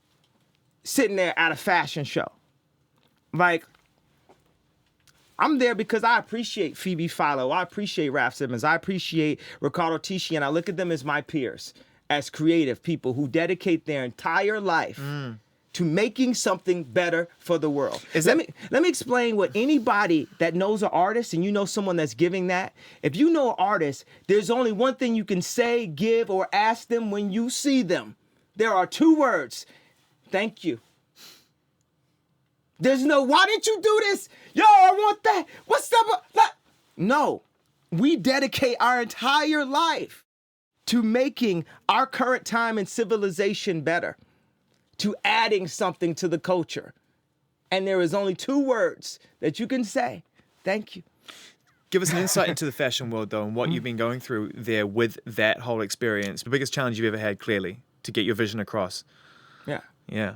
[SPEAKER 2] sitting there at a fashion show. Like, I'm there because I appreciate Phoebe Philo. I appreciate Raph Simmons. I appreciate Ricardo Tisci. And I look at them as my peers, as creative people who dedicate their entire life to making something better for the world. Let me explain what anybody that knows an artist, and you know someone that's giving that, if you know an artist, there's only one thing you can say, give, or ask them when you see them. There are two words. Thank you. There's no, why didn't you do this? Yo, I want that. What's up? No, we dedicate our entire life to making our current time and civilization better, to adding something to the culture. And there is only two words that you can say. Thank you.
[SPEAKER 1] Give us an insight into the fashion world, though, and what you've been going through there with that whole experience. The biggest challenge you've ever had, clearly, to get your vision across. Yeah.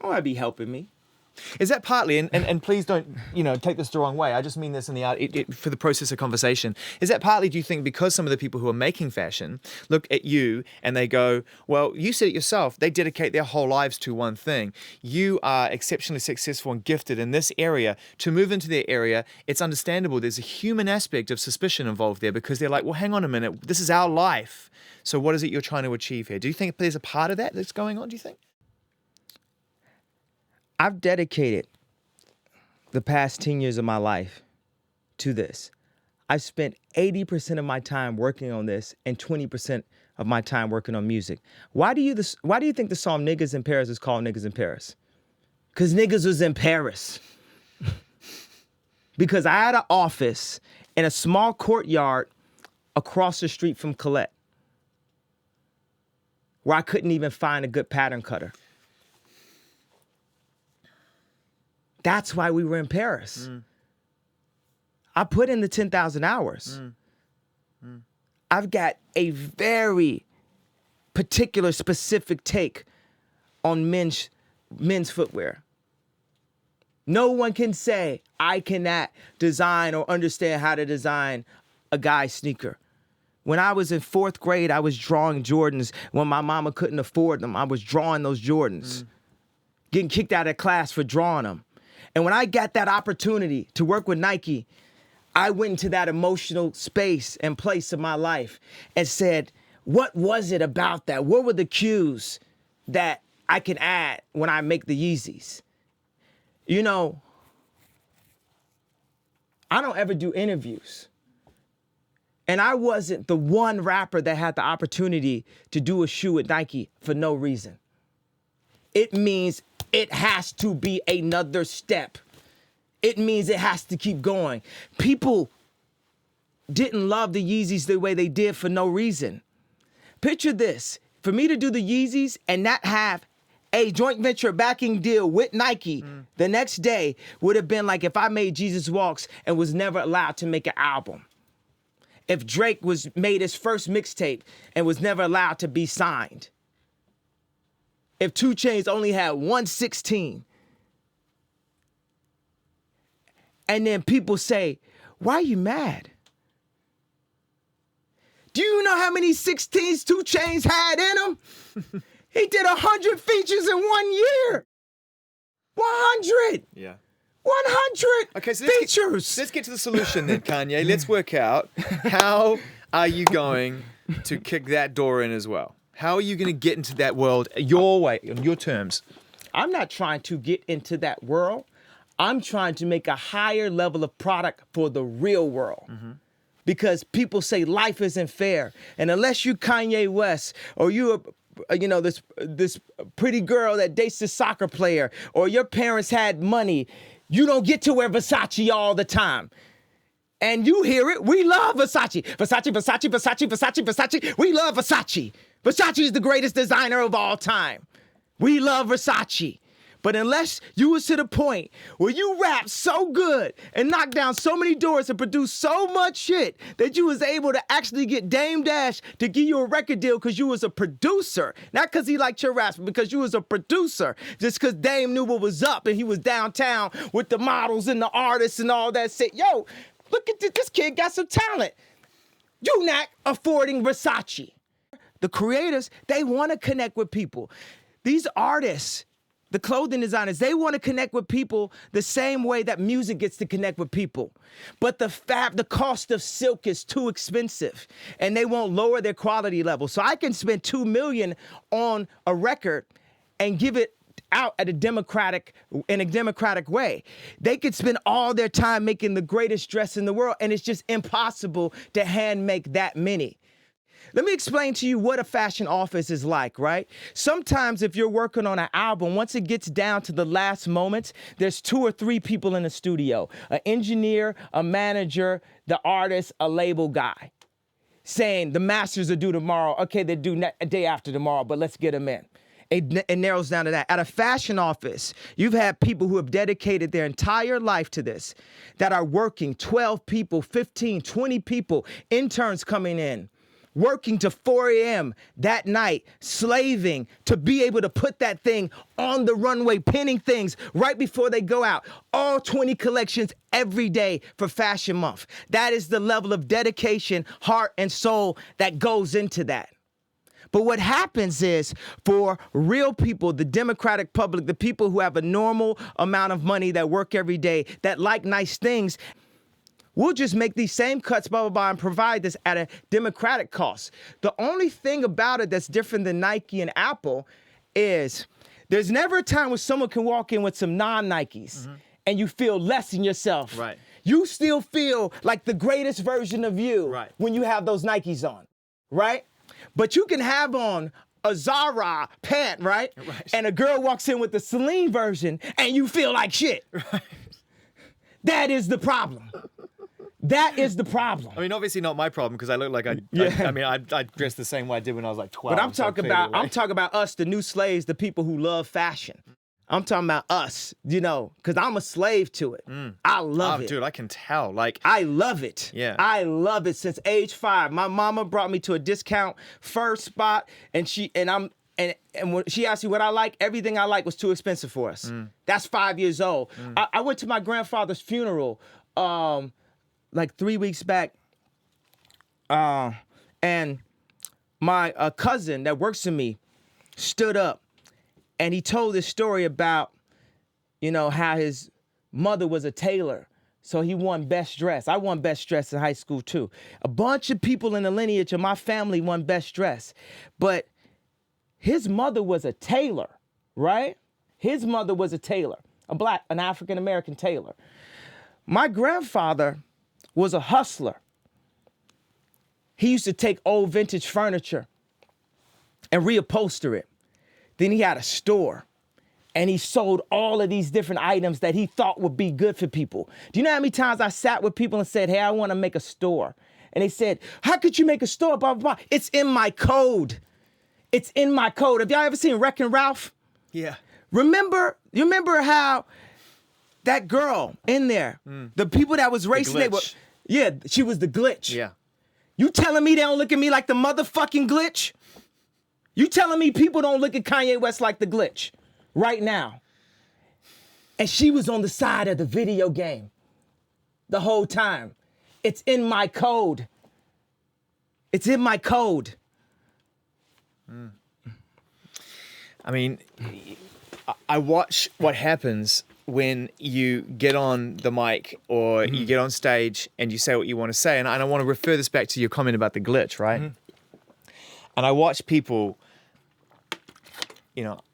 [SPEAKER 2] Oh, that'd be helping me.
[SPEAKER 1] Is that partly, and please don't, take this the wrong way. I just mean this in the art for the process of conversation. Is that partly, do you think, because some of the people who are making fashion look at you and they go, well, you said it yourself, they dedicate their whole lives to one thing. You are exceptionally successful and gifted in this area. To move into their area, it's understandable. There's a human aspect of suspicion involved there because they're like, well, hang on a minute. This is our life. So what is it you're trying to achieve here? Do you think there's a part of that that's going on, do you think?
[SPEAKER 2] I've dedicated the past 10 years of my life to this. I've spent 80% of my time working on this and 20% of my time working on music. Why do you think the song Niggas in Paris is called Niggas in Paris? Because niggas was in Paris. Because I had an office in a small courtyard across the street from Colette, where I couldn't even find a good pattern cutter. That's why we were in Paris. I put in the 10,000 hours. I've got a very particular, specific take on men's footwear. No one can say I cannot design or understand how to design a guy's sneaker. When I was in 4th grade, I was drawing Jordans. When my mama couldn't afford them, I was drawing those Jordans. Getting kicked out of class for drawing them. And when I got that opportunity to work with Nike, I went into that emotional space and place of my life and said, what was it about that? What were the cues that I can add when I make the Yeezys? You know, I don't ever do interviews. And I wasn't the one rapper that had the opportunity to do a shoe at Nike for no reason. It means it has to be another step. It means it has to keep going. People didn't love the Yeezys the way they did for no reason. Picture this. For me to do the Yeezys and not have a joint venture backing deal with Nike the next day would have been like if I made Jesus Walks and was never allowed to make an album. If Drake made his first mixtape and was never allowed to be signed. If 2 Chainz only had 116. And then people say, why are you mad? Do you know how many 16s 2 Chainz had in him? He did 100 features in 1 year. 100.
[SPEAKER 1] Yeah.
[SPEAKER 2] 100
[SPEAKER 1] Okay, so
[SPEAKER 2] features.
[SPEAKER 1] Let's get to the solution then, Kanye. Let's work out how are you going to kick that door in as well? How are you going to get into that world your way, on your terms?
[SPEAKER 2] I'm not trying to get into that world. I'm trying to make a higher level of product for the real world. Because people say life isn't fair. And unless you Kanye West or you're this pretty girl that dates this soccer player or your parents had money, you don't get to wear Versace all the time. And you hear it. We love Versace. Versace, Versace, Versace, Versace, Versace. We love Versace. Versace is the greatest designer of all time. We love Versace. But unless you was to the point where you rap so good and knock down so many doors and produce so much shit that you was able to actually get Dame Dash to give you a record deal because you was a producer. Not because he liked your raps, but because you was a producer. Just because Dame knew what was up and he was downtown with the models and the artists and all that shit. Yo, look at this kid got some talent. You not affording Versace. The creators, they want to connect with people. These artists, the clothing designers, they want to connect with people the same way that music gets to connect with people. But the cost of silk is too expensive and they won't lower their quality level. So I can spend $2 million on a record and give it out in a democratic way. They could spend all their time making the greatest dress in the world and it's just impossible to hand make that many. Let me explain to you what a fashion office is like, right? Sometimes if you're working on an album, once it gets down to the last moments, there's 2 or 3 people in the studio, an engineer, a manager, the artist, a label guy, saying the masters are due tomorrow. Okay, they're due a day after tomorrow, but let's get them in. It narrows down to that. At a fashion office, you've had people who have dedicated their entire life to this, that are working, 12 people, 15, 20 people, interns coming in, working to 4 a.m. that night, slaving to be able to put that thing on the runway, pinning things right before they go out. All 20 collections every day for Fashion Month. That is the level of dedication, heart, and soul that goes into that. But what happens is for real people, the democratic public, the people who have a normal amount of money that work every day, that like nice things, we'll just make these same cuts, blah, blah, blah, and provide this at a democratic cost. The only thing about it that's different than Nike and Apple is there's never a time when someone can walk in with some non-Nikes and you feel less in yourself.
[SPEAKER 1] Right.
[SPEAKER 2] You still feel like the greatest version of you
[SPEAKER 1] Right.
[SPEAKER 2] when you have those Nikes on, right? But you can have on a Zara pant, right? And a girl walks in with the Celine version and you feel like shit.
[SPEAKER 1] Right.
[SPEAKER 2] That is the problem. That is the problem.
[SPEAKER 1] I mean, obviously not my problem because I look like I dress the same way I did when I was like 12.
[SPEAKER 2] But I'm talking about us, the new slaves, the people who love fashion. I'm talking about us, because I'm a slave to it. I love it. Dude,
[SPEAKER 1] I can tell.
[SPEAKER 2] I love it.
[SPEAKER 1] Yeah.
[SPEAKER 2] I love it since age 5. My mama brought me to a discount first spot, and when she asked me what I like, everything I like was too expensive for us. That's 5 years old. I went to my grandfather's funeral like 3 weeks back, and my cousin that works for me stood up, and he told this story about, how his mother was a tailor. So he won best dress. I won best dress in high school too. A bunch of people in the lineage of my family won best dress. But his mother was a tailor, right? His mother was a tailor, an African-American tailor. My grandfather was a hustler. He used to take old vintage furniture and reupholster it. Then he had a store, and he sold all of these different items that he thought would be good for people. Do you know how many times I sat with people and said, hey, I want to make a store? And they said, how could you make a store? Blah, blah, blah. It's in my code. It's in my code. Have y'all ever seen Wreck-It Ralph?
[SPEAKER 1] Yeah.
[SPEAKER 2] You remember how that girl in there, the people that was racing, she was the glitch.
[SPEAKER 1] Yeah.
[SPEAKER 2] You telling me they don't look at me like the motherfucking glitch? You telling me people don't look at Kanye West like the glitch right now? And she was on the side of the video game the whole time. It's in my code. It's in my code.
[SPEAKER 1] I mean, I watch what happens when you get on the mic or you get on stage and you say what you want to say. And I want to refer this back to your comment about the glitch, right? And I watch people,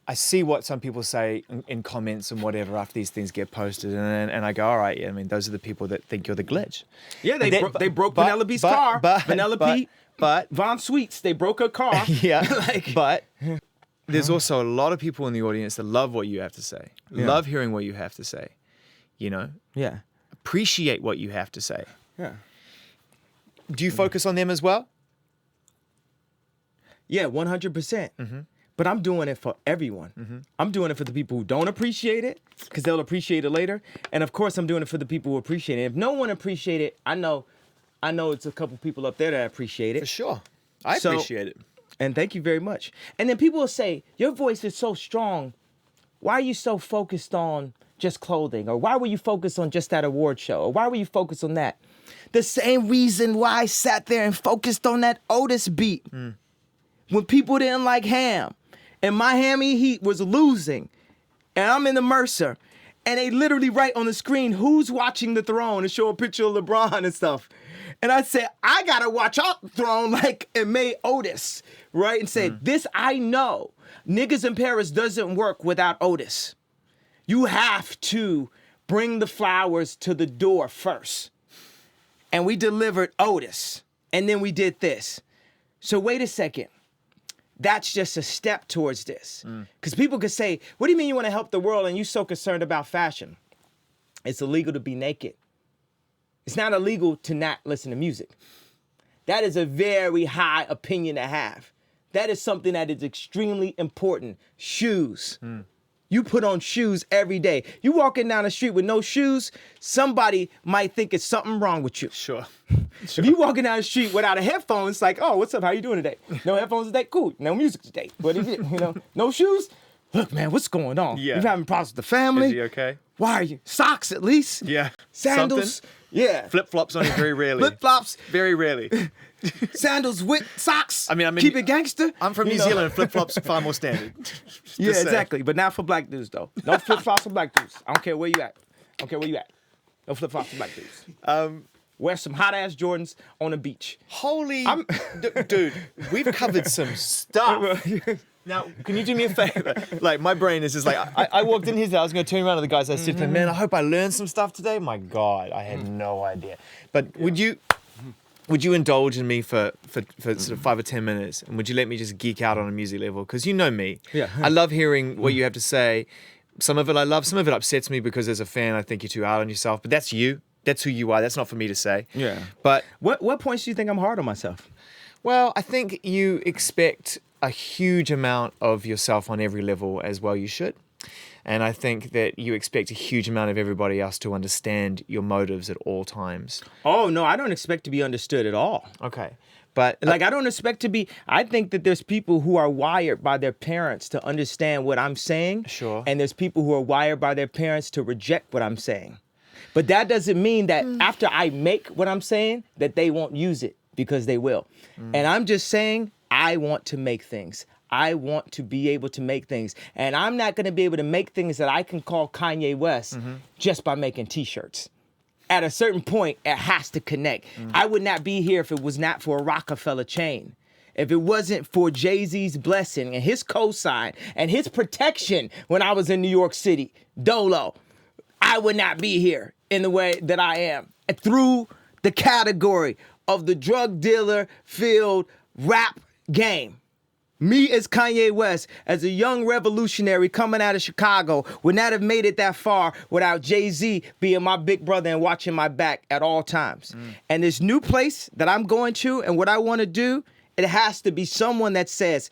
[SPEAKER 1] I see what some people say in comments and whatever after these things get posted. And I go, all right, yeah, I mean, those are the people that think you're the glitch.
[SPEAKER 2] Yeah, they broke Penelope's car. Penelope Von Sweets, they broke her car.
[SPEAKER 1] Yeah, but there's also a lot of people in the audience that love what you have to say, love hearing what you have to say,
[SPEAKER 2] Yeah.
[SPEAKER 1] Appreciate what you have to say.
[SPEAKER 2] Yeah.
[SPEAKER 1] Do you focus on them as well?
[SPEAKER 2] Yeah, 100%. But I'm doing it for everyone. I'm doing it for the people who don't appreciate it, because they'll appreciate it later. And of course, I'm doing it for the people who appreciate it. If no one appreciate it, I know it's a couple people up there that appreciate it.
[SPEAKER 1] For sure. I appreciate it.
[SPEAKER 2] And thank you very much. And then people will say, your voice is so strong. Why are you so focused on just clothing? Or why were you focused on just that award show? Or why were you focused on that? The same reason why I sat there and focused on that Otis beat. When people didn't like Ham. And Miami Heat was losing. And I'm in the Mercer. And they literally write on the screen, who's watching the Throne, and show a picture of LeBron and stuff. And I said, I got to watch out the Throne like it made Otis, right? And say, this I know. Niggas in Paris doesn't work without Otis. You have to bring the flowers to the door first. And we delivered Otis. And then we did this. So wait a second. That's just a step towards this. Because people could say, what do you mean you want to help the world and you're so concerned about fashion? It's illegal to be naked. It's not illegal to not listen to music. That is a very high opinion to have. That is something that is extremely important. Shoes. You put on shoes every day. You walking down the street with no shoes, somebody might think it's something wrong with you.
[SPEAKER 1] Sure.
[SPEAKER 2] If you walking down the street without a headphone, it's like, oh, what's up? How you doing today? No headphones today? Cool. No music today. What is it? No shoes? Look, man, what's going on?
[SPEAKER 1] Yeah.
[SPEAKER 2] You having problems with the family?
[SPEAKER 1] Is he okay?
[SPEAKER 2] Why are you? Socks at least?
[SPEAKER 1] Yeah.
[SPEAKER 2] Sandals?
[SPEAKER 1] Something?
[SPEAKER 2] Yeah.
[SPEAKER 1] Flip-flops only very rarely.
[SPEAKER 2] Flip-flops?
[SPEAKER 1] Very rarely.
[SPEAKER 2] Sandals with socks?
[SPEAKER 1] I mean,
[SPEAKER 2] keep it gangster?
[SPEAKER 1] I'm from New Zealand. Flip-flops are far more standard.
[SPEAKER 2] Yeah, exactly. But not for black dudes, though. No flip-flops for black dudes. I don't care where you at. No flip-flops for black dudes. Wear some hot-ass Jordans on the beach.
[SPEAKER 1] Dude, we've covered some stuff. Now, can you do me a favor? Like, my brain is just like, I walked in here today, I was going to turn around to the guys I said to them, man, I hope I learned some stuff today. My God, I had no idea. But would you would you indulge in me for sort of 5 or 10 minutes? And would you let me just geek out on a music level? Because you know me.
[SPEAKER 2] Yeah.
[SPEAKER 1] I love hearing what you have to say. Some of it I love. Some of it upsets me because as a fan, I think you're too hard on yourself. But that's you. That's who you are. That's not for me to say.
[SPEAKER 2] Yeah.
[SPEAKER 1] But
[SPEAKER 2] what points do you think I'm hard on myself?
[SPEAKER 1] well, I think you expect a huge amount of yourself on every level, as well you should. And I think that you expect a huge amount of everybody else to understand your motives at all times.
[SPEAKER 2] Oh, no, I don't expect to be understood at all.
[SPEAKER 1] Okay. But
[SPEAKER 2] Like, I don't expect to be, I think that there's people who are wired by their parents to understand what I'm saying.
[SPEAKER 1] Sure.
[SPEAKER 2] And there's people who are wired by their parents to reject what I'm saying. But that doesn't mean that after I make what I'm saying, that they won't use it, because they will. And I'm just saying, I want to make things. I want to be able to make things. And I'm not going to be able to make things that I can call Kanye West just by making t-shirts. At a certain point, it has to connect. I would not be here if it was not for a Rockefeller chain. If it wasn't for Jay-Z's blessing and his cosign and his protection when I was in New York City, Dolo, I would not be here in the way that I am. Through the category of the drug dealer filled rap game. Me as Kanye West, as a young revolutionary coming out of Chicago, would not have made it that far without Jay-Z being my big brother and watching my back at all times. And this new place that I'm going to and what I want to do, it has to be someone that says,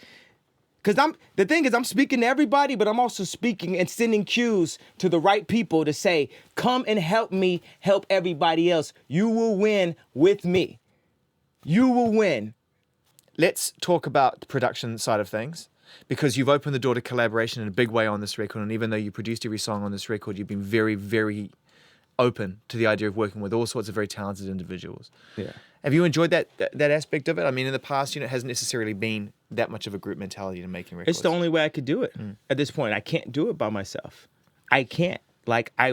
[SPEAKER 2] because the thing is, I'm speaking to everybody, but I'm also speaking and sending cues to the right people to say, come and help me help everybody else. You will win with me. You will win.
[SPEAKER 1] let's talk about the production side of things, because you've opened the door to collaboration in a big way on this record. And even though you produced every song on this record, you've been very, very open to the idea of working with all sorts of very talented individuals.
[SPEAKER 2] Yeah.
[SPEAKER 1] Have you enjoyed that aspect of it? I mean, in the past, it hasn't necessarily been that much of a group mentality to making records.
[SPEAKER 2] It's the only way I could do it at this point. I can't do it by myself. I can't. Like, I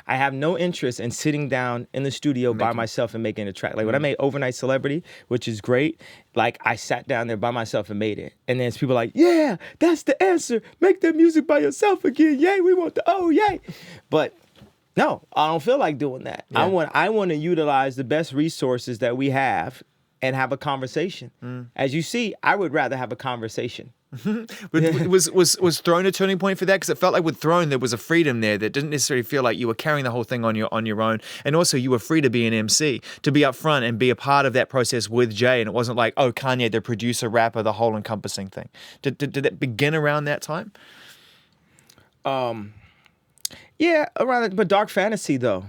[SPEAKER 2] have no interest in sitting down in the studio by myself and making a track. Like, when I made Overnight Celebrity, which is great, like, I sat down there by myself and made it. And then people like, yeah, that's the answer. Make that music by yourself again. Yay, we want the yay. But no, I don't feel like doing that. Yeah. I want to utilize the best resources that we have and have a conversation. As you see, I would rather have a conversation.
[SPEAKER 1] Was Throne a turning point for that? Because it felt like with Throne there was a freedom there that didn't necessarily feel like you were carrying the whole thing on your own, and also you were free to be an MC, to be up front and be a part of that process with Jay, and it wasn't like, oh, Kanye, the producer, rapper, the whole encompassing thing. Did that begin around that time?
[SPEAKER 2] Yeah, around, but Dark Fantasy though,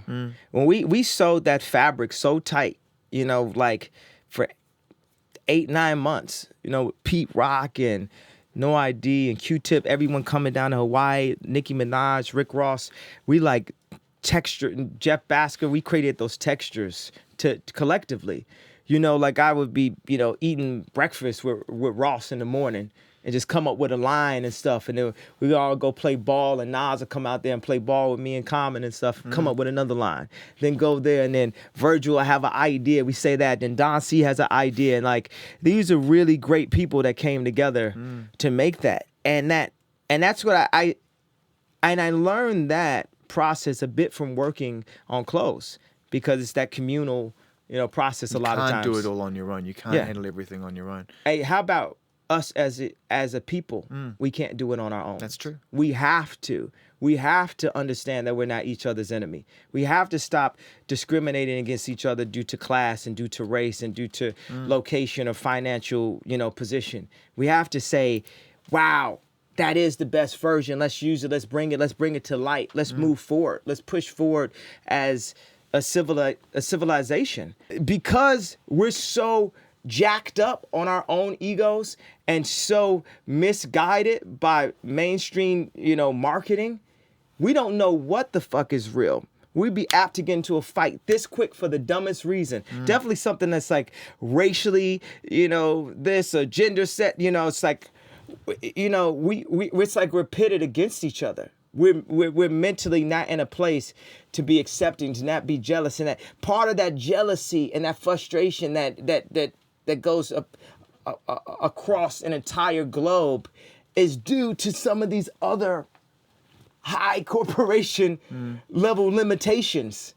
[SPEAKER 2] when we sewed that fabric so tight, like for 8-9 months, Pete Rock and No ID and Q-Tip, everyone coming down to Hawaii, Nicki Minaj, Rick Ross, we like texture, Jeff Basker, we created those textures to collectively. Like I would be, eating breakfast with Ross in the morning and just come up with a line and stuff. And then we all go play ball, and Nas will come out there and play ball with me and Common and stuff, come up with another line. Then go there, and then Virgil will have an idea. We say that. Then Don C has an idea. And like, these are really great people that came together to make that. And that's what I learned that process a bit from working on Close, because it's that communal, process a lot of times.
[SPEAKER 1] You can't do it all on your own. You can't handle everything on your own.
[SPEAKER 2] Hey, how about us as a people? We can't do it on our own.
[SPEAKER 1] That's true.
[SPEAKER 2] We have to understand that we're not each other's enemy. We have to stop discriminating against each other due to class and due to race and due to location or financial, position. We have to say, wow, that is the best version. Let's use it. Let's bring it to light. Let's move forward. Let's push forward as a civilization. Because we're so jacked up on our own egos and so misguided by mainstream, marketing, we don't know what the fuck is real. We'd be apt to get into a fight this quick for the dumbest reason. Definitely something that's like racially, this or gender set, it's like, it's like we're pitted against each other. We're mentally not in a place to be accepting, to not be jealous, and that part of that jealousy and that frustration that goes across an entire globe is due to some of these other high corporation level limitations.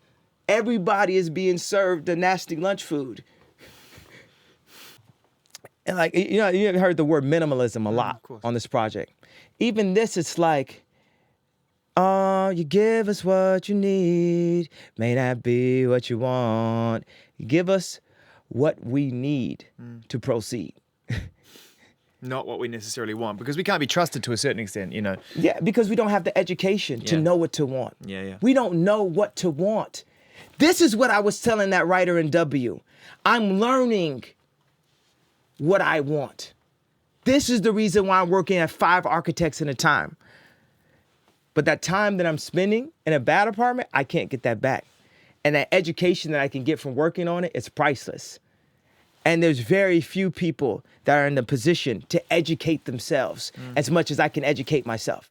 [SPEAKER 2] Everybody is being served the nasty lunch food. And like, you know, you heard the word minimalism a lot on this project. Even this, it's like, you give us what you need, may not be what you want. You give us what we need to proceed.
[SPEAKER 1] Not what we necessarily want, because we can't be trusted to a certain extent, you know.
[SPEAKER 2] Yeah, because we don't have the education to know what to want.
[SPEAKER 1] Yeah.
[SPEAKER 2] We don't know what to want. This is what I was telling that writer in W. I'm learning what I want. This is the reason why I'm working at 5 architects at a time. But that time that I'm spending in a bad apartment, I can't get that back. And that education that I can get from working on it is priceless. And there's very few people that are in the position to educate themselves as much as I can educate myself.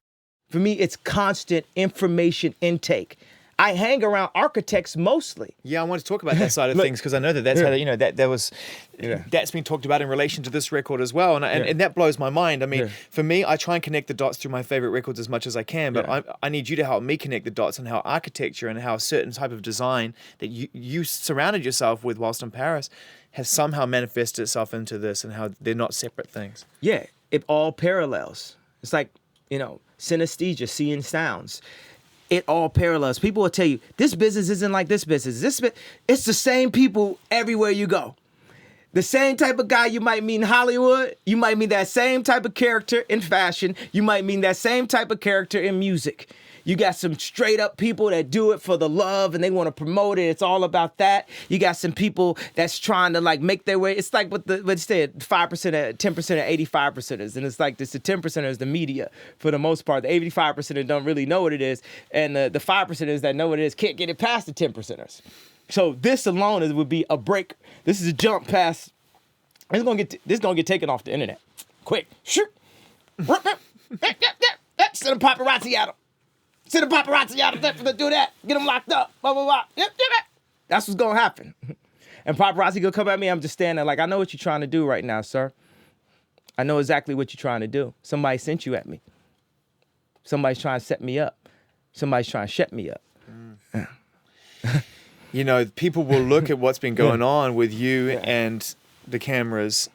[SPEAKER 2] For me, it's constant information intake. I hang around architects mostly.
[SPEAKER 1] Yeah, I want to talk about that side of things, because I know that's how, you know, that's been talked about in relation to this record as well, and that blows my mind. I mean, for me, I try and connect the dots through my favorite records as much as I can, but I need you to help me connect the dots on how architecture and how a certain type of design that you surrounded yourself with whilst in Paris has somehow manifested itself into this, and how they're not separate things.
[SPEAKER 2] Yeah, it all parallels. It's like, you know, synesthesia, seeing sounds. It all parallels. People will tell you, this business isn't like this business. It's the same people everywhere you go. The same type of guy you might meet in Hollywood, you might meet that same type of character in fashion, you might meet that same type of character in music. You got some straight up people that do it for the love and they want to promote it. It's all about that. You got some people that's trying to like make their way. It's like what they said, 5%, 10%, 85%ers. And it's like this, the 10%ers, the media for the most part. The 85%ers don't really know what it is. And the 5%ers that know what it is can't get it past the 10%ers. So this alone would be a break. This is a jump past. This is gonna get taken off the internet. Quick. Shoot. Send a paparazzi at him. Send the paparazzi out of there to do that. Get them locked up. Blah, blah, blah. Yep. That's what's going to happen. And paparazzi going to come at me. I'm just standing there like, I know what you're trying to do right now, sir. I know exactly what you're trying to do. Somebody sent you at me. Somebody's trying to set me up. Somebody's trying to shut me up.
[SPEAKER 1] You know, people will look at what's been going on with you and the cameras.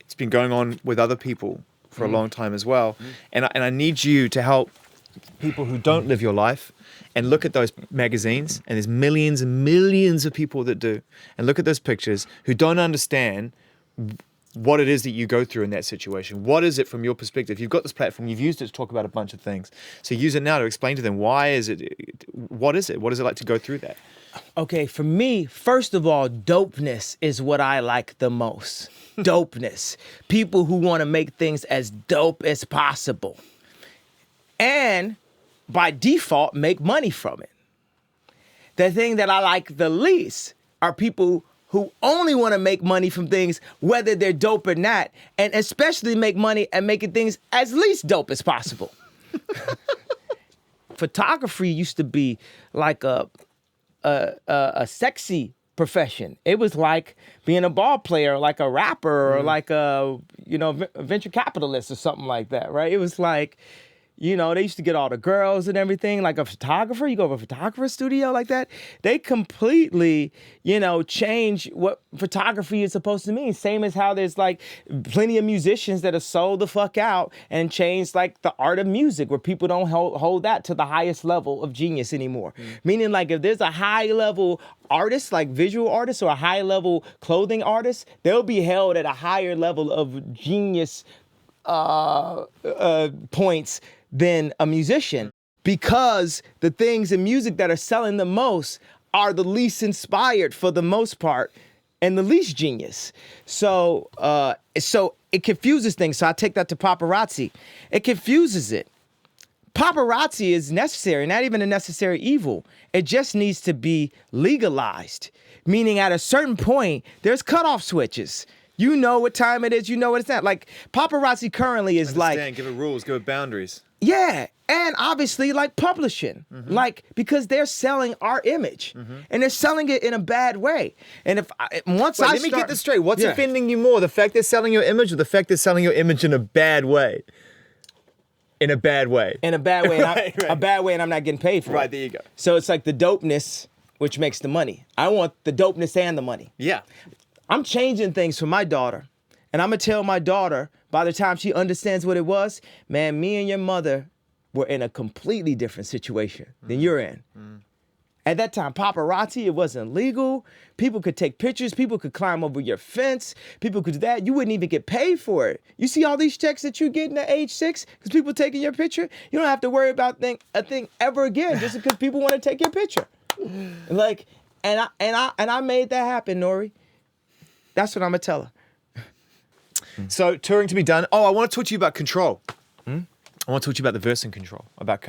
[SPEAKER 1] It's been going on with other people for a long time as well. And I need you to help people who don't live your life and look at those magazines, and there's millions and millions of people that do, and look at those pictures who don't understand what it is that you go through in that situation. What is it from your perspective? You've got this platform, you've used it to talk about a bunch of things. So use it now to explain to them, what is it? What is it like to go through that?
[SPEAKER 2] Okay, for me, first of all, dopeness is what I like the most. Dopeness. People who want to make things as dope as possible. And by default, make money from it. The thing that I like the least are people who only want to make money from things, whether they're dope or not, and especially make money at making things as least dope as possible. Photography used to be like a sexy profession. It was like being a ball player, like a rapper, or like a venture capitalist or something like that, right? It was like, you know, they used to get all the girls and everything. Like a photographer, you go to a photographer studio like that. They completely, change what photography is supposed to mean. Same as how there's like plenty of musicians that have sold the fuck out and changed like the art of music, where people don't hold that to the highest level of genius anymore. Meaning like if there's a high level artist, like visual artist or a high level clothing artist, they'll be held at a higher level of genius points than a musician, because the things in music that are selling the most are the least inspired for the most part and the least genius. So it confuses things. So I take that to paparazzi. It confuses it. Paparazzi is necessary, not even a necessary evil. It just needs to be legalized, meaning at a certain point, there's cutoff switches. You know what time it is. You know what it's not. Like paparazzi currently is like,
[SPEAKER 1] give it rules, give it boundaries.
[SPEAKER 2] Yeah, and obviously like publishing, like because they're selling our image, and they're selling it in a bad way. And let me
[SPEAKER 1] get this straight. What's offending you more, the fact they're selling your image, or the fact they're selling your image in a bad way? In a bad way.
[SPEAKER 2] In a bad way.
[SPEAKER 1] Right.
[SPEAKER 2] A bad way, and I'm not getting paid for it.
[SPEAKER 1] Right, there you go.
[SPEAKER 2] So it's like the dopeness, which makes the money. I want the dopeness and the money.
[SPEAKER 1] Yeah.
[SPEAKER 2] I'm changing things for my daughter, And I'm going to tell my daughter, by the time she understands what it was, man, me and your mother were in a completely different situation than you're in. At that time, paparazzi, it wasn't legal. People could take pictures. People could climb over your fence. People could do that. You wouldn't even get paid for it. You see all these checks that you're getting at age 6 because people taking your picture? You don't have to worry about a thing ever again just because people want to take your picture. Like, and I made that happen, Nori. That's what I'm going to tell her.
[SPEAKER 1] So touring to be done. Oh, I want to talk to you about Control. I want to talk to you about the verse in Control, about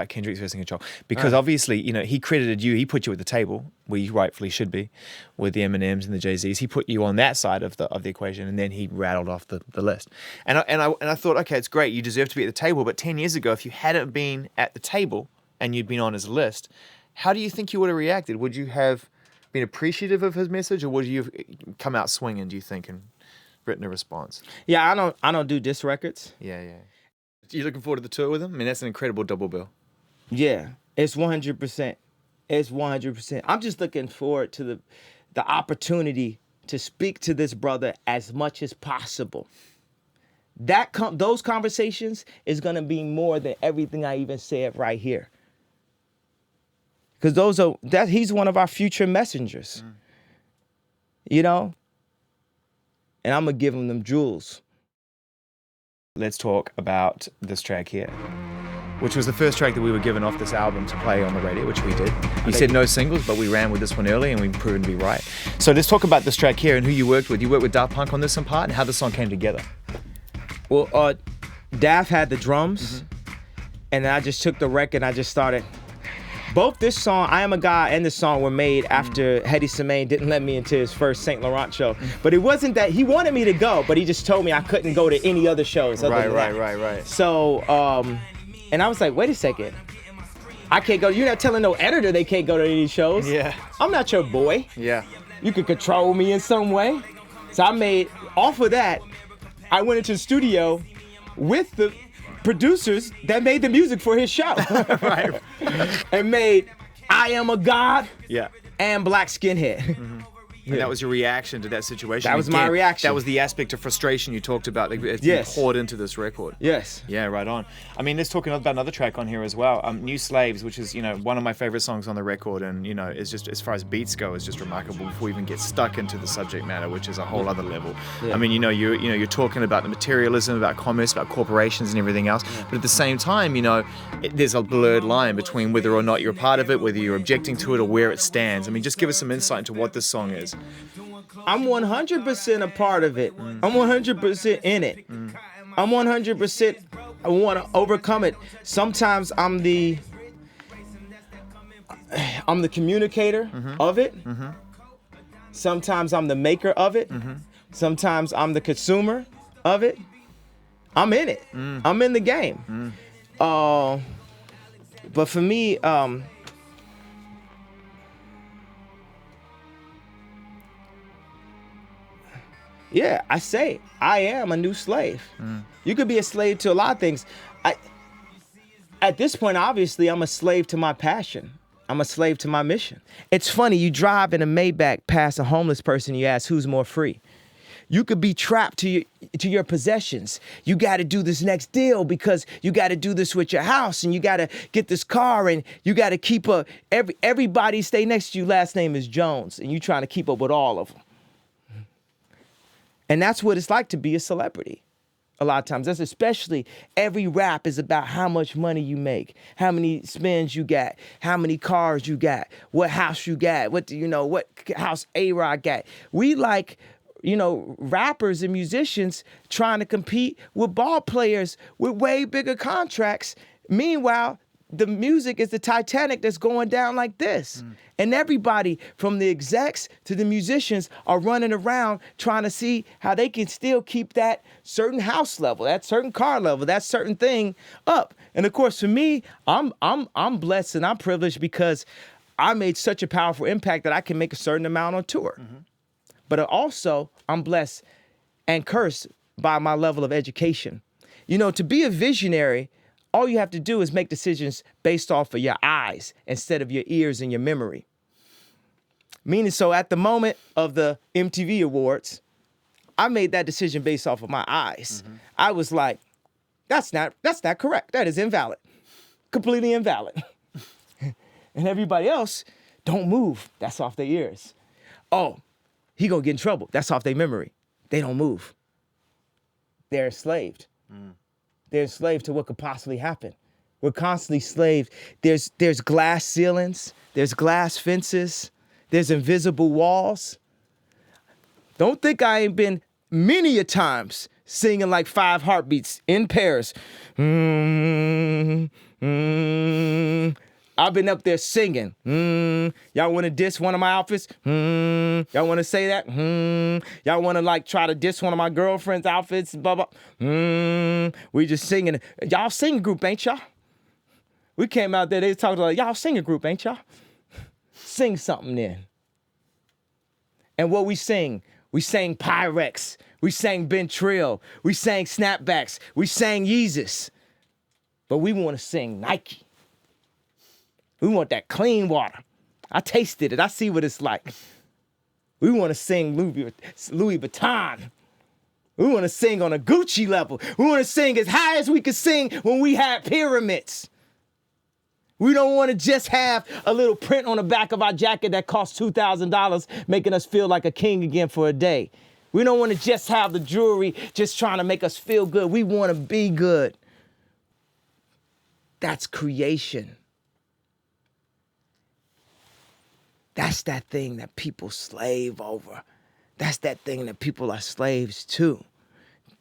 [SPEAKER 1] Kendrick's verse in Control, because obviously, you know, he credited you, he put you at the table where you rightfully should be, with the Eminems and the Jay-Z's. He put you on that side of the equation, and then he rattled off the list. And I thought, okay, it's great, you deserve to be at the table. But 10 years ago, if you hadn't been at the table and you'd been on his list, how do you think you would have reacted? Would you have been appreciative of his message, or would you have come out swinging? Do you think, and written a response?
[SPEAKER 2] Yeah, I don't do diss records.
[SPEAKER 1] Yeah. You looking forward to the tour with him? I mean, that's an incredible double bill.
[SPEAKER 2] Yeah, it's 100%. It's 100%. I'm just looking forward to the opportunity to speak to this brother as much as possible. Those conversations is gonna be more than everything I even said right here. Because he's one of our future messengers. You know? And I'm gonna give him them jewels.
[SPEAKER 1] Let's talk about this track here, which was the first track that we were given off this album to play on the radio, which we did. You said no singles, but we ran with this one early and we've proven to be right. So let's talk about this track here and who you worked with. You worked with Daft Punk on this in part, and how the song came together.
[SPEAKER 2] Well, Daft had the drums, and then I just took the record and I just started. Both this song, I Am a God, and this song were made after Hedy Semaine didn't let me into his first St. Laurent show. But it wasn't that, he wanted me to go, but he just told me I couldn't go to any other shows.
[SPEAKER 1] Right.
[SPEAKER 2] So, and I was like, wait a second. I can't go, you're not telling no editor they can't go to any shows.
[SPEAKER 1] Yeah.
[SPEAKER 2] I'm not your boy.
[SPEAKER 1] Yeah.
[SPEAKER 2] You could control me in some way. So off of that, I went into the studio with the producers that made the music for his show.
[SPEAKER 1] Right.
[SPEAKER 2] And made I Am a God and Black Skinhead.
[SPEAKER 1] And that was your reaction to that situation.
[SPEAKER 2] That was my reaction.
[SPEAKER 1] That was the aspect of frustration you talked about. It's poured into this record.
[SPEAKER 2] Yes.
[SPEAKER 1] Yeah, right on. I mean, let's talk about another track on here as well. New Slaves, which is, you know, one of my favorite songs on the record, and, you know, it's just, as far as beats go, it's just remarkable before we even get stuck into the subject matter, which is a whole other level. Yeah. I mean, you're talking about the materialism, about commerce, about corporations and everything else, but at the same time, you know, there's a blurred line between whether or not you're a part of it, whether you're objecting to it, or where it stands. I mean, just give us some insight into what this song is.
[SPEAKER 2] I'm 100% a part of it. I'm 100% in it. I'm 100%. I want to overcome it. Sometimes I'm the communicator of it. Sometimes I'm the maker of it. Sometimes I'm the consumer of it. I'm in it. I'm in the game. But for me, yeah, I say I am a new slave. You could be a slave to a lot of things. At this point, obviously, I'm a slave to my passion. I'm a slave to my mission. It's funny, you drive in a Maybach past a homeless person, you ask who's more free. You could be trapped to your possessions. You got to do this next deal because you got to do this with your house, and you got to get this car, and you got to keep up. Everybody stay next to you, last name is Jones, and you trying to keep up with all of them. And that's what it's like to be a celebrity. A lot of times, that's especially every rap is about how much money you make, how many spins you got, how many cars you got, what house you got, what house A-Rod got. We like, rappers and musicians trying to compete with ball players with way bigger contracts. Meanwhile, the music is the Titanic that's going down like this. And everybody from the execs to the musicians are running around trying to see how they can still keep that certain house level, that certain car level, that certain thing up. And of course, for me, I'm blessed and I'm privileged because I made such a powerful impact that I can make a certain amount on tour. But also, I'm blessed and cursed by my level of education. To be a visionary, all you have to do is make decisions based off of your eyes instead of your ears and your memory. Meaning, so at the moment of the MTV Awards, I made that decision based off of my eyes. I was like, that's not correct. That is invalid. Completely invalid. And everybody else, don't move. That's off their ears. Oh, he gonna get in trouble. That's off their memory. They don't move. They're enslaved. They're enslaved to what could possibly happen. We're constantly enslaved. There's glass ceilings. There's glass fences. There's invisible walls. Don't think I ain't been many a times singing like 5 heartbeats in pairs. I've been up there singing. Y'all want to diss one of my outfits? Y'all want to say that? Y'all want to like try to diss one of my girlfriend's outfits? Blah, blah. We just singing. Y'all singing group, ain't y'all? We came out there, they was talking like, y'all singing group, ain't y'all? Sing something then. And what we sing? We sang Pyrex. We sang Ben Trill. We sang Snapbacks. We sang Yeezus. But we want to sing Nike. We want that clean water. I tasted it. I see what it's like. We want to sing Louis Vuitton. We want to sing on a Gucci level. We want to sing as high as we could sing when we had pyramids. We don't want to just have a little print on the back of our jacket that costs $2,000, making us feel like a king again for a day. We don't want to just have the jewelry just trying to make us feel good. We want to be good. That's creation. That's that thing that people slave over. That's that thing that people are slaves to.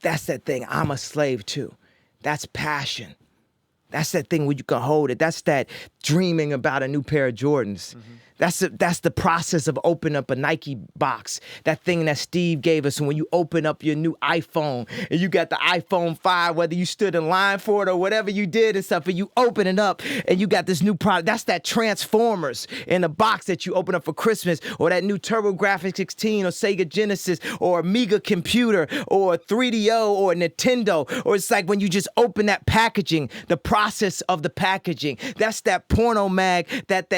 [SPEAKER 2] That's that thing I'm a slave to. That's passion. That's that thing where you can hold it. That's that dreaming about a new pair of Jordans. That's the process of opening up a Nike box. That thing that Steve gave us when you open up your new iPhone and you got the iPhone 5, whether you stood in line for it or whatever you did and stuff, and you open it up and you got this new product. That's that Transformers in the box that you open up for Christmas, or that new TurboGrafx 16 or Sega Genesis or Amiga computer or 3DO or Nintendo. Or it's like when you just open that packaging, the process of the packaging. That's that porno mag that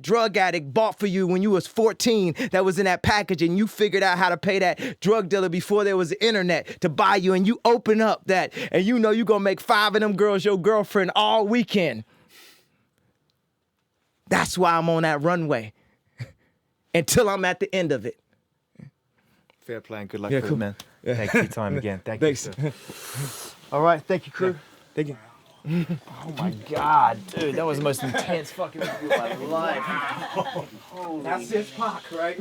[SPEAKER 2] drug addict bought for you when you was 14 that was in that package, and you figured out how to pay that drug dealer before there was the internet to buy you, and you open up that and you know you're gonna make 5 of them girls your girlfriend all weekend. That's why I'm on that runway until I'm at the end of it.
[SPEAKER 1] Fair play and good luck,
[SPEAKER 3] Yeah,
[SPEAKER 1] for
[SPEAKER 3] cool.
[SPEAKER 1] it, man.
[SPEAKER 3] Yeah.
[SPEAKER 1] Thank you for your time again. Thank
[SPEAKER 3] Thanks.
[SPEAKER 1] you. All right, thank you, crew.
[SPEAKER 3] Thank you.
[SPEAKER 1] Oh my God, dude, that was the most intense fucking interview of my life.
[SPEAKER 2] That's his Pac, right?